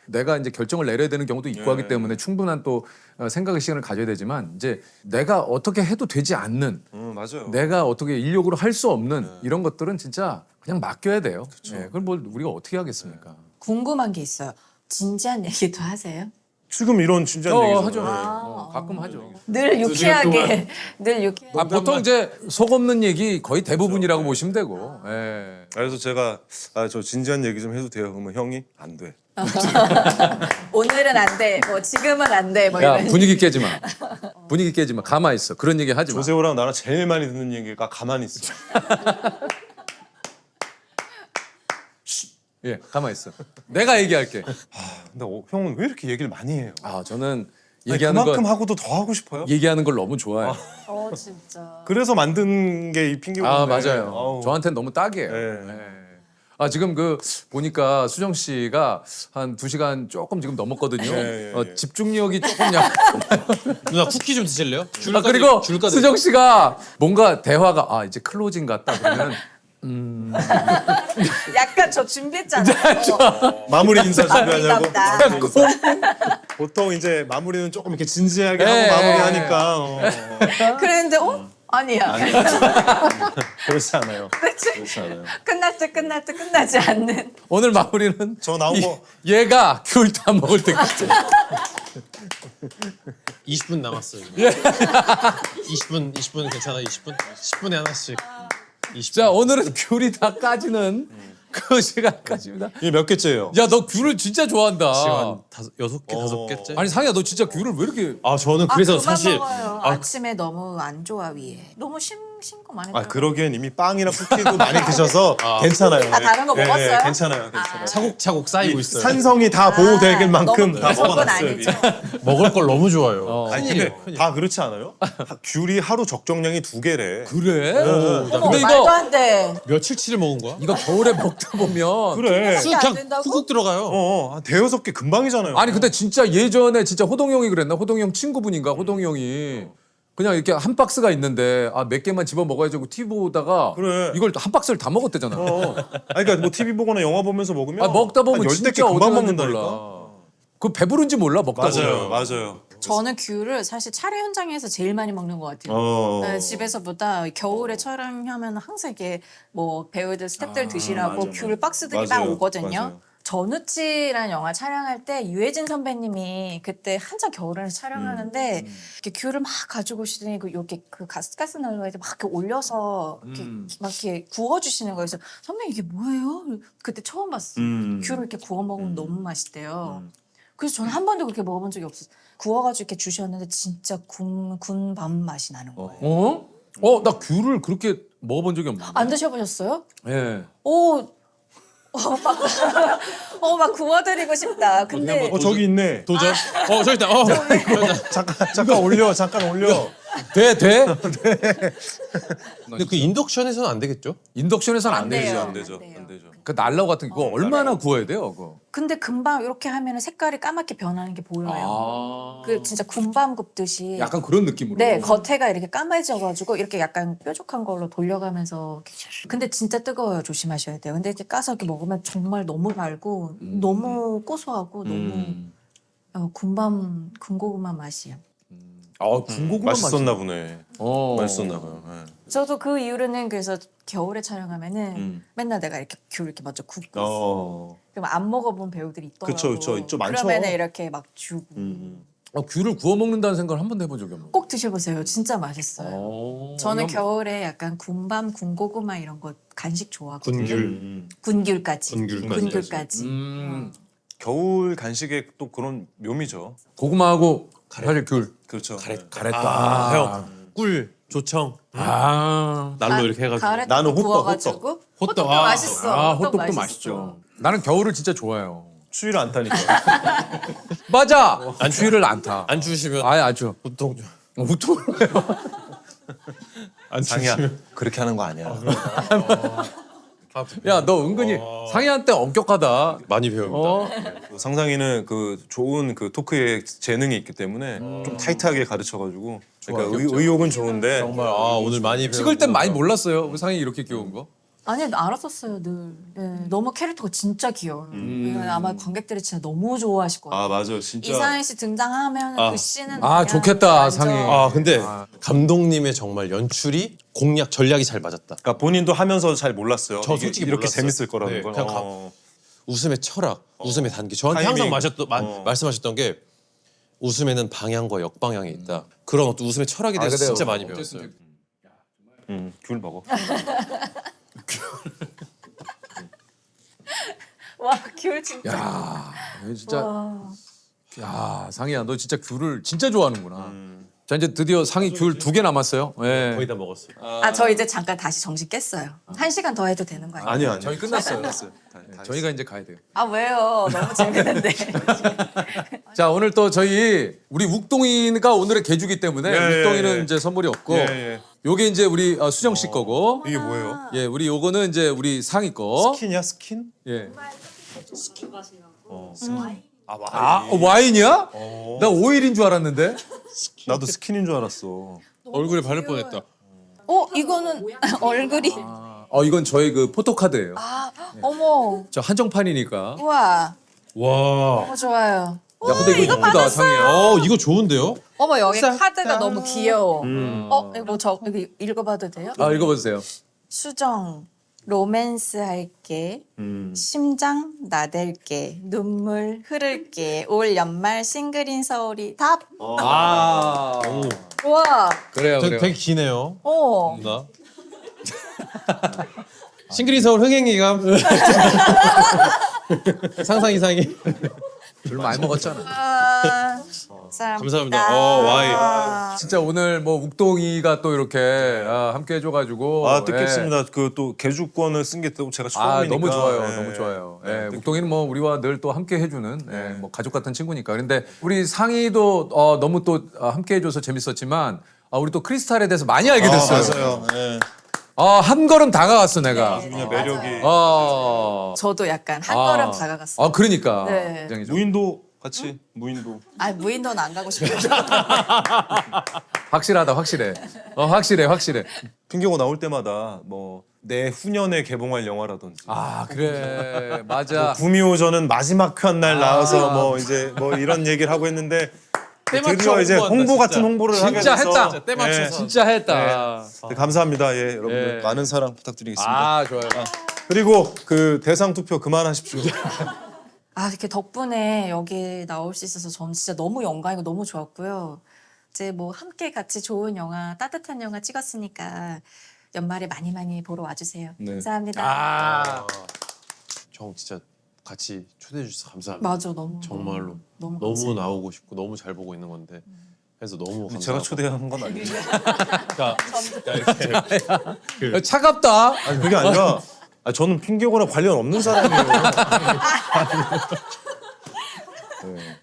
내가 이제 결정을 내려야 되는 경우도 있고 하기 때문에 충분한 또 생각의 시간을 가져야 되지만 이제 내가 어떻게 해도 되지 않는 맞아요. 내가 어떻게 인력으로 할 수 없는 이런 것들은 진짜 그냥 맡겨야 돼요. 그걸 뭘 우리가 어떻게 하겠습니까? 궁금한 게 있어요. 진지한 얘기도 하세요? 지금 이런 진지한 얘기죠. 하죠. 가끔 하죠. 늘 유쾌하게, 늘 유쾌하게. 보통 이제 속 없는 얘기 거의 대부분이라고 보시면 되고. 예. 그래서 제가 저 진지한 얘기 좀 해도 돼요. 그러면 형이 안 돼. 오늘은 안 돼. 뭐 지금은 안 돼. 뭐 야 이런. 분위기 깨지 마. 분위기 깨지 마. 가만히 있어. 그런 얘기 하지 마. 조세호랑 나랑 제일 많이 듣는 얘기가 가만히 있어. 예, 가만히 있어. 내가 얘기할게. 근데 형은 왜 이렇게 얘기를 많이 해요? 저는 아니, 얘기하는 그만큼 거 하고도 더 하고 싶어요? 얘기하는 걸 너무 좋아해요. 진짜. 그래서 만든 게 이 핑계고. 맞아요. 저한테는 너무 딱이에요. 네. 예. 지금 보니까 수정 씨가 한 2시간 조금 지금 넘었거든요. 예. 집중력이 조금 약. 누나 쿠키 좀 드실래요? 그리고 줄까 수정 씨가 뭔가 대화가 이제 클로징 같다 그러면 약간 저 준비했잖아요. 마무리 인사 준비하냐고. 아름답다. 마무리 인사. 보통 이제 마무리는 조금 이렇게 진지하게 하고 예. 마무리하니까. 그랬는데 아니야. 그렇지 않아요. 그치? 그렇지 않아요. 끝날 때 끝나지 않는. 오늘 마무리는 저 나온 거 얘가 귤 다 먹을 때까지. 20분 남았어요. 20분 괜찮아? 20분? 10분에 하나씩. 20분. 자 오늘은 귤이 다 까지는 그 시간까지입니다. 이게 몇 개째예요? 야 너 귤을 진짜 좋아한다. 지금 한 6개, 5개째? 아니 상이야 너 진짜 귤을 왜 이렇게 저는 그래서 그만 사실 먹어요. 아침에 너무 안 좋아 위에. 너무 심고 많이 들어. 그러기엔 이미 빵이랑 쿠키도 많이 드셔서 괜찮아요. 다 다른 거 먹었어요? 괜찮아요. 괜찮아요. 차곡차곡 쌓이고 있어요. 산성이 다 보호될 만큼 너무 다 그건 먹어놨어요. 아니죠. 먹을 걸 너무 좋아해요. 아니 근데 다 그렇지 않아요? 귤이 하루 적정량이 2개래. 그래? 어머, 근데 말도 안 돼. 며칠치를 먹은 거야? 이거 겨울에 먹다 보면 그래. 안 그냥 된다고? 훅훅 들어가요. 한 대여섯 개 금방이잖아요. 아니 근데 진짜 예전에 진짜 호동이 형이 그랬나? 호동이 형 친구분인가? 호동이 형이 그냥 이렇게 한 박스가 있는데 아 몇 개만 집어 먹어야지 하고 TV 보다가 그래. 이걸 한 박스를 다 먹었대잖아. 그러니까 뭐 TV 보거나 영화 보면서 먹으면 아 먹다 보면 한 진짜 10개 어디 금방 갔는지 먹는다니까. 몰라. 그 배부른지 몰라 먹다 보면. 맞아요. 저는 귤을 사실 촬영 현장에서 제일 많이 먹는 것 같아요. 네, 집에서보다 겨울에 촬영하면 항상 이게 뭐 배우들 스태프들 드시라고 맞아, 귤 박스들이 막 맞아요. 오거든요. 맞아요. 전우치라는 영화 촬영할 때 유해진 선배님이 그때 한창 겨울에 촬영하는데 이렇게 귤을 막 가지고 오시더니 이렇게 그 가스 난로에 막 이렇게 올려서 이렇게 막 이렇게 구워주시는 거예요. 그래서 선배님 이게 뭐예요? 그때 처음 봤어요. 귤을 이렇게 구워 먹으면 너무 맛있대요. 그래서 저는 한 번도 그렇게 먹어본 적이 없었어요. 구워가지고 이렇게 주셨는데 진짜 군밤 맛이 나는 거예요. 나 귤을 그렇게 먹어본 적이 없는데. 안 드셔보셨어요? 예. 오, 막 구워드리고 싶다. 근데 저기 있네. 도전. 저기 있다. 잠깐 올려. 잠깐 올려. 돼? 근데 그 인덕션에서는 안 되겠죠? 인덕션에서는 안 안 되죠. 돼요. 안 되죠. 안 돼요. 안 되죠. 그 날라고 같은 거 얼마나 구워야 돼요, 그거? 근데 금방 이렇게 하면 색깔이 까맣게 변하는 게 보여요. 아. 그 진짜 군밤 굽듯이. 약간 그런 느낌으로. 네, 겉에가 이렇게 까매져가지고 이렇게 약간 뾰족한 걸로 돌려가면서. 근데 진짜 뜨거워요. 조심하셔야 돼요. 근데 이렇게 까서 이렇게 먹으면 정말 너무 달고 너무 고소하고 너무 군고구마 맛이에요. 군고구마 맛있었나 보네. 어. 맛있었나 봐요. 네. 저도 그 이후로는 그래서 겨울에 촬영하면은 맨날 내가 이렇게 귤 이렇게 먼저 굽고 있어. 그럼 안 먹어본 배우들이 있더라고. 그쵸. 좀 많죠. 그러면은 이렇게 막 주고. 귤을 구워 먹는다는 생각을 한 번도 해본 적이 없는데. 꼭 드셔보세요. 진짜 맛있어요. 저는 겨울에 약간 군밤, 군고구마 이런 거 간식 좋아하거든요. 군귤까지. 군귤까지. 겨울 간식의 또 그런 묘미죠. 고구마하고 사실 귤. 그렇죠. 가랬다. 형. 꿀, 조청, 아. 날로 이렇게 해가지고. 가래떡 나는 호떡, 구워가지고 호떡도 아. 맛있어. 아, 호떡 호떡도 맛있죠. 나는 겨울을 진짜 좋아해요. 추위를 안 타니까. 맞아. 추위를 안 타. 안 주시면 아예 아주. 보통 좀. 보통. 안 상이야. 주시면. 그렇게 하는 거 아니야. 야, 너 은근히 상희한테 엄격하다. 많이 배웁니다. 어? 상상이는 그 좋은 그 토크에 재능이 있기 때문에 좀 타이트하게 가르쳐가지고 그러니까 의욕은 좋은데 정말 오늘 많이 배우고. 찍을 땐 많이 몰랐어요. 우리 상희 이렇게 귀여운 거. 아니 알았었어요 늘. 네, 너무 캐릭터가 진짜 귀여워요. 아마 관객들이 진짜 너무 좋아하실 거예요. 아 맞아 진짜 이상희 씨 등장하면 그 씬은 아, 그냥 좋겠다, 완전- 상희. 근데 감독님의 정말 연출이 공략 전략이 잘 맞았다. 그러니까 본인도 하면서 잘 몰랐어요. 저 이게 솔직히 이렇게 몰랐어요. 재밌을 거라는 네, 걸. 그냥 웃음의 철학, 웃음의 단계. 저한테 타이밍. 항상 말씀하셨던 게 웃음에는 방향과 역방향이 있다. 그런 어떤 웃음의 철학에 대해서 근데 진짜 많이 어쨌든 배웠어요. 귤 먹어. 와, 귤 진짜. 야, 이거 진짜. 와. 야, 상희야, 너 진짜 귤을 진짜 좋아하는구나. 자, 이제 드디어 상희 귤 2개 남았어요. 예. 거의 다 먹었어요. 저 이제 잠깐 다시 정신 깼어요. 1시간 더 해도 되는 거 아니에요? 아니요. 저희 끝났어요. 다 저희가 이제 가야 돼요. 아 왜요? 너무 재밌는데. 자, 오늘 또 우리 욱동이가 오늘의 개주기 때문에 예, 욱동이는 예. 이제 선물이 없고 예. 요게 이제 우리 수정 씨 거고 이게 뭐예요? 예, 우리 요거는 이제 우리 상희 거. 스킨이야 스킨? 예. 아 와인이야? 나 오일인 줄 알았는데. 나도 스킨인 줄 알았어. 얼굴에 바를 뻔했다. 이거는 얼굴이. 이건 저희 그 포토카드예요. 어머. 저 한정판이니까. 우와. 와. 너무 좋아요. 야, 근데 이거 이쁘다, 상희야. 이거 좋은데요? 어머 여기 카드가 너무 귀여워. 이거 여기 읽어봐도 돼요? 아, 읽어보세요. 수정. 로맨스 할게. 심장 나댈게. 눈물 흐를게. 올 연말 싱글인 서울이 답. 아, 우와. 그래요, 되게, 그래요. 되게 기네요. 어. 누나. 싱글인 서울 흥행기감. 상상 이상이. 술 많이 먹었잖아. 감사합니다. 와인. 진짜 오늘 뭐 욱동이가 또 이렇게 함께 해줘가지고. 아 뜻깊습니다. 그 또 개주권을 쓴 게 또 제가 처음이니까. 너무 좋아요, 예. 너무 좋아요. 예, 뜻깊- 욱동이는 뭐 우리와 늘 또 함께 해주는 뭐 가족 같은 친구니까. 그런데 우리 상희도 너무 또 함께 해줘서 재밌었지만 우리 또 크리스탈에 대해서 많이 알게 됐어요. 맞아요. 예. 한 걸음 다가갔어 내가. 그냥 매력이 저도 약간 한 걸음 다가갔어요. 그러니까. 네. 굉장히 좀- 무인도 같이 무인도. 무인도는 안 가고 싶어요. 확실하다, 확실해. 확실해. 핑계고 나올 때마다 뭐 내후년에 개봉할 영화라든지 아, 그래. 맞아. 구미호전은 마지막 편 날 나와서 뭐 이제 뭐 이런 얘기를 하고 했는데 드디어 이제 홍보 같은 홍보를 하게 진짜 돼서 했다. 때 맞춰서. 진짜 했다. 네, 감사합니다. 예, 여러분들 예. 많은 사랑 부탁드리겠습니다. 아, 좋아요. 그리고 그 대상 투표 그만하십시오. 아, 이렇게 덕분에 여기 나올 수 있어서 저는 진짜 너무 영광이고 너무 좋았고요. 이제 뭐 함께 같이 좋은 영화, 따뜻한 영화 찍었으니까 연말에 많이 많이 보러 와주세요. 네. 감사합니다. 아, 형 진짜 같이 초대해 주셔서 감사합니다. 맞아, 너무 정말로 너무 너무 감사해요. 나오고 싶고 너무 잘 보고 있는 건데 그래서 너무 감사하고. 제가 초대한 건 아니에요. 차갑다. 아니 그게 아니라 저는 핑계고랑 관련 없는 사람이에요.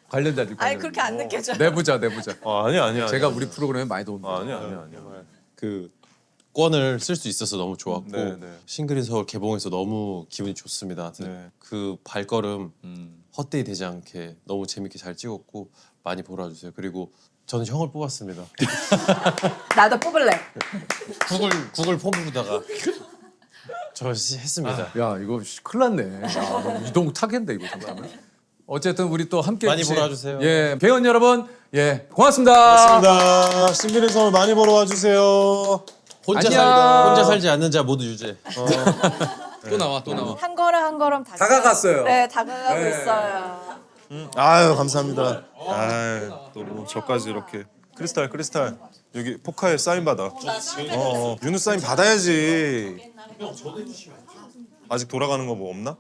관련자들. 아니 그렇게 안 느껴져. 내부자. 아니야. 제가 우리 프로그램에 많이 도움. 아니야. 그 권을 쓸 수 있어서 너무 좋았고 네, 네. 싱글인 서울 개봉해서 너무 기분이 좋습니다. 네. 그 발걸음 헛되이 되지 않게 너무 재밌게 잘 찍었고 많이 보러 와주세요. 그리고 저는 형을 뽑았습니다. 나도 뽑을래. 구글 폼으로다가 저 했습니다. 야, 이거 큰일 났네. 야, 너 이동 타겠는데 이거 정말. 어쨌든 우리 또 함께 많이 해주신- 보러 와주세요. 예, 배원 여러분, 예, 고맙습니다. 감사합니다. 싱글인 서울 많이 보러 와주세요. 안녕. 혼자 살지 않는 자 모두 유죄. 또 나와. 한 걸음 한 걸음 다가갔어요. 네, 다가가고 네. 있어요. 아유 감사합니다. 아유 또뭐 저까지 이렇게 크리스탈 여기 포카에 사인 받아. 윤우 사인 받아야지. 아직 돌아가는 거 뭐 없나?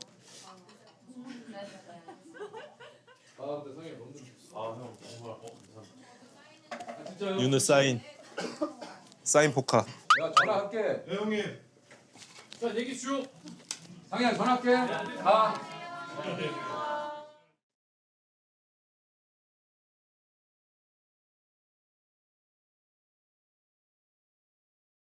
윤우 사인 포카. 야, 전화할게. 네, 형님. 자, 얘기 쭉. 상현 전화할게. 가.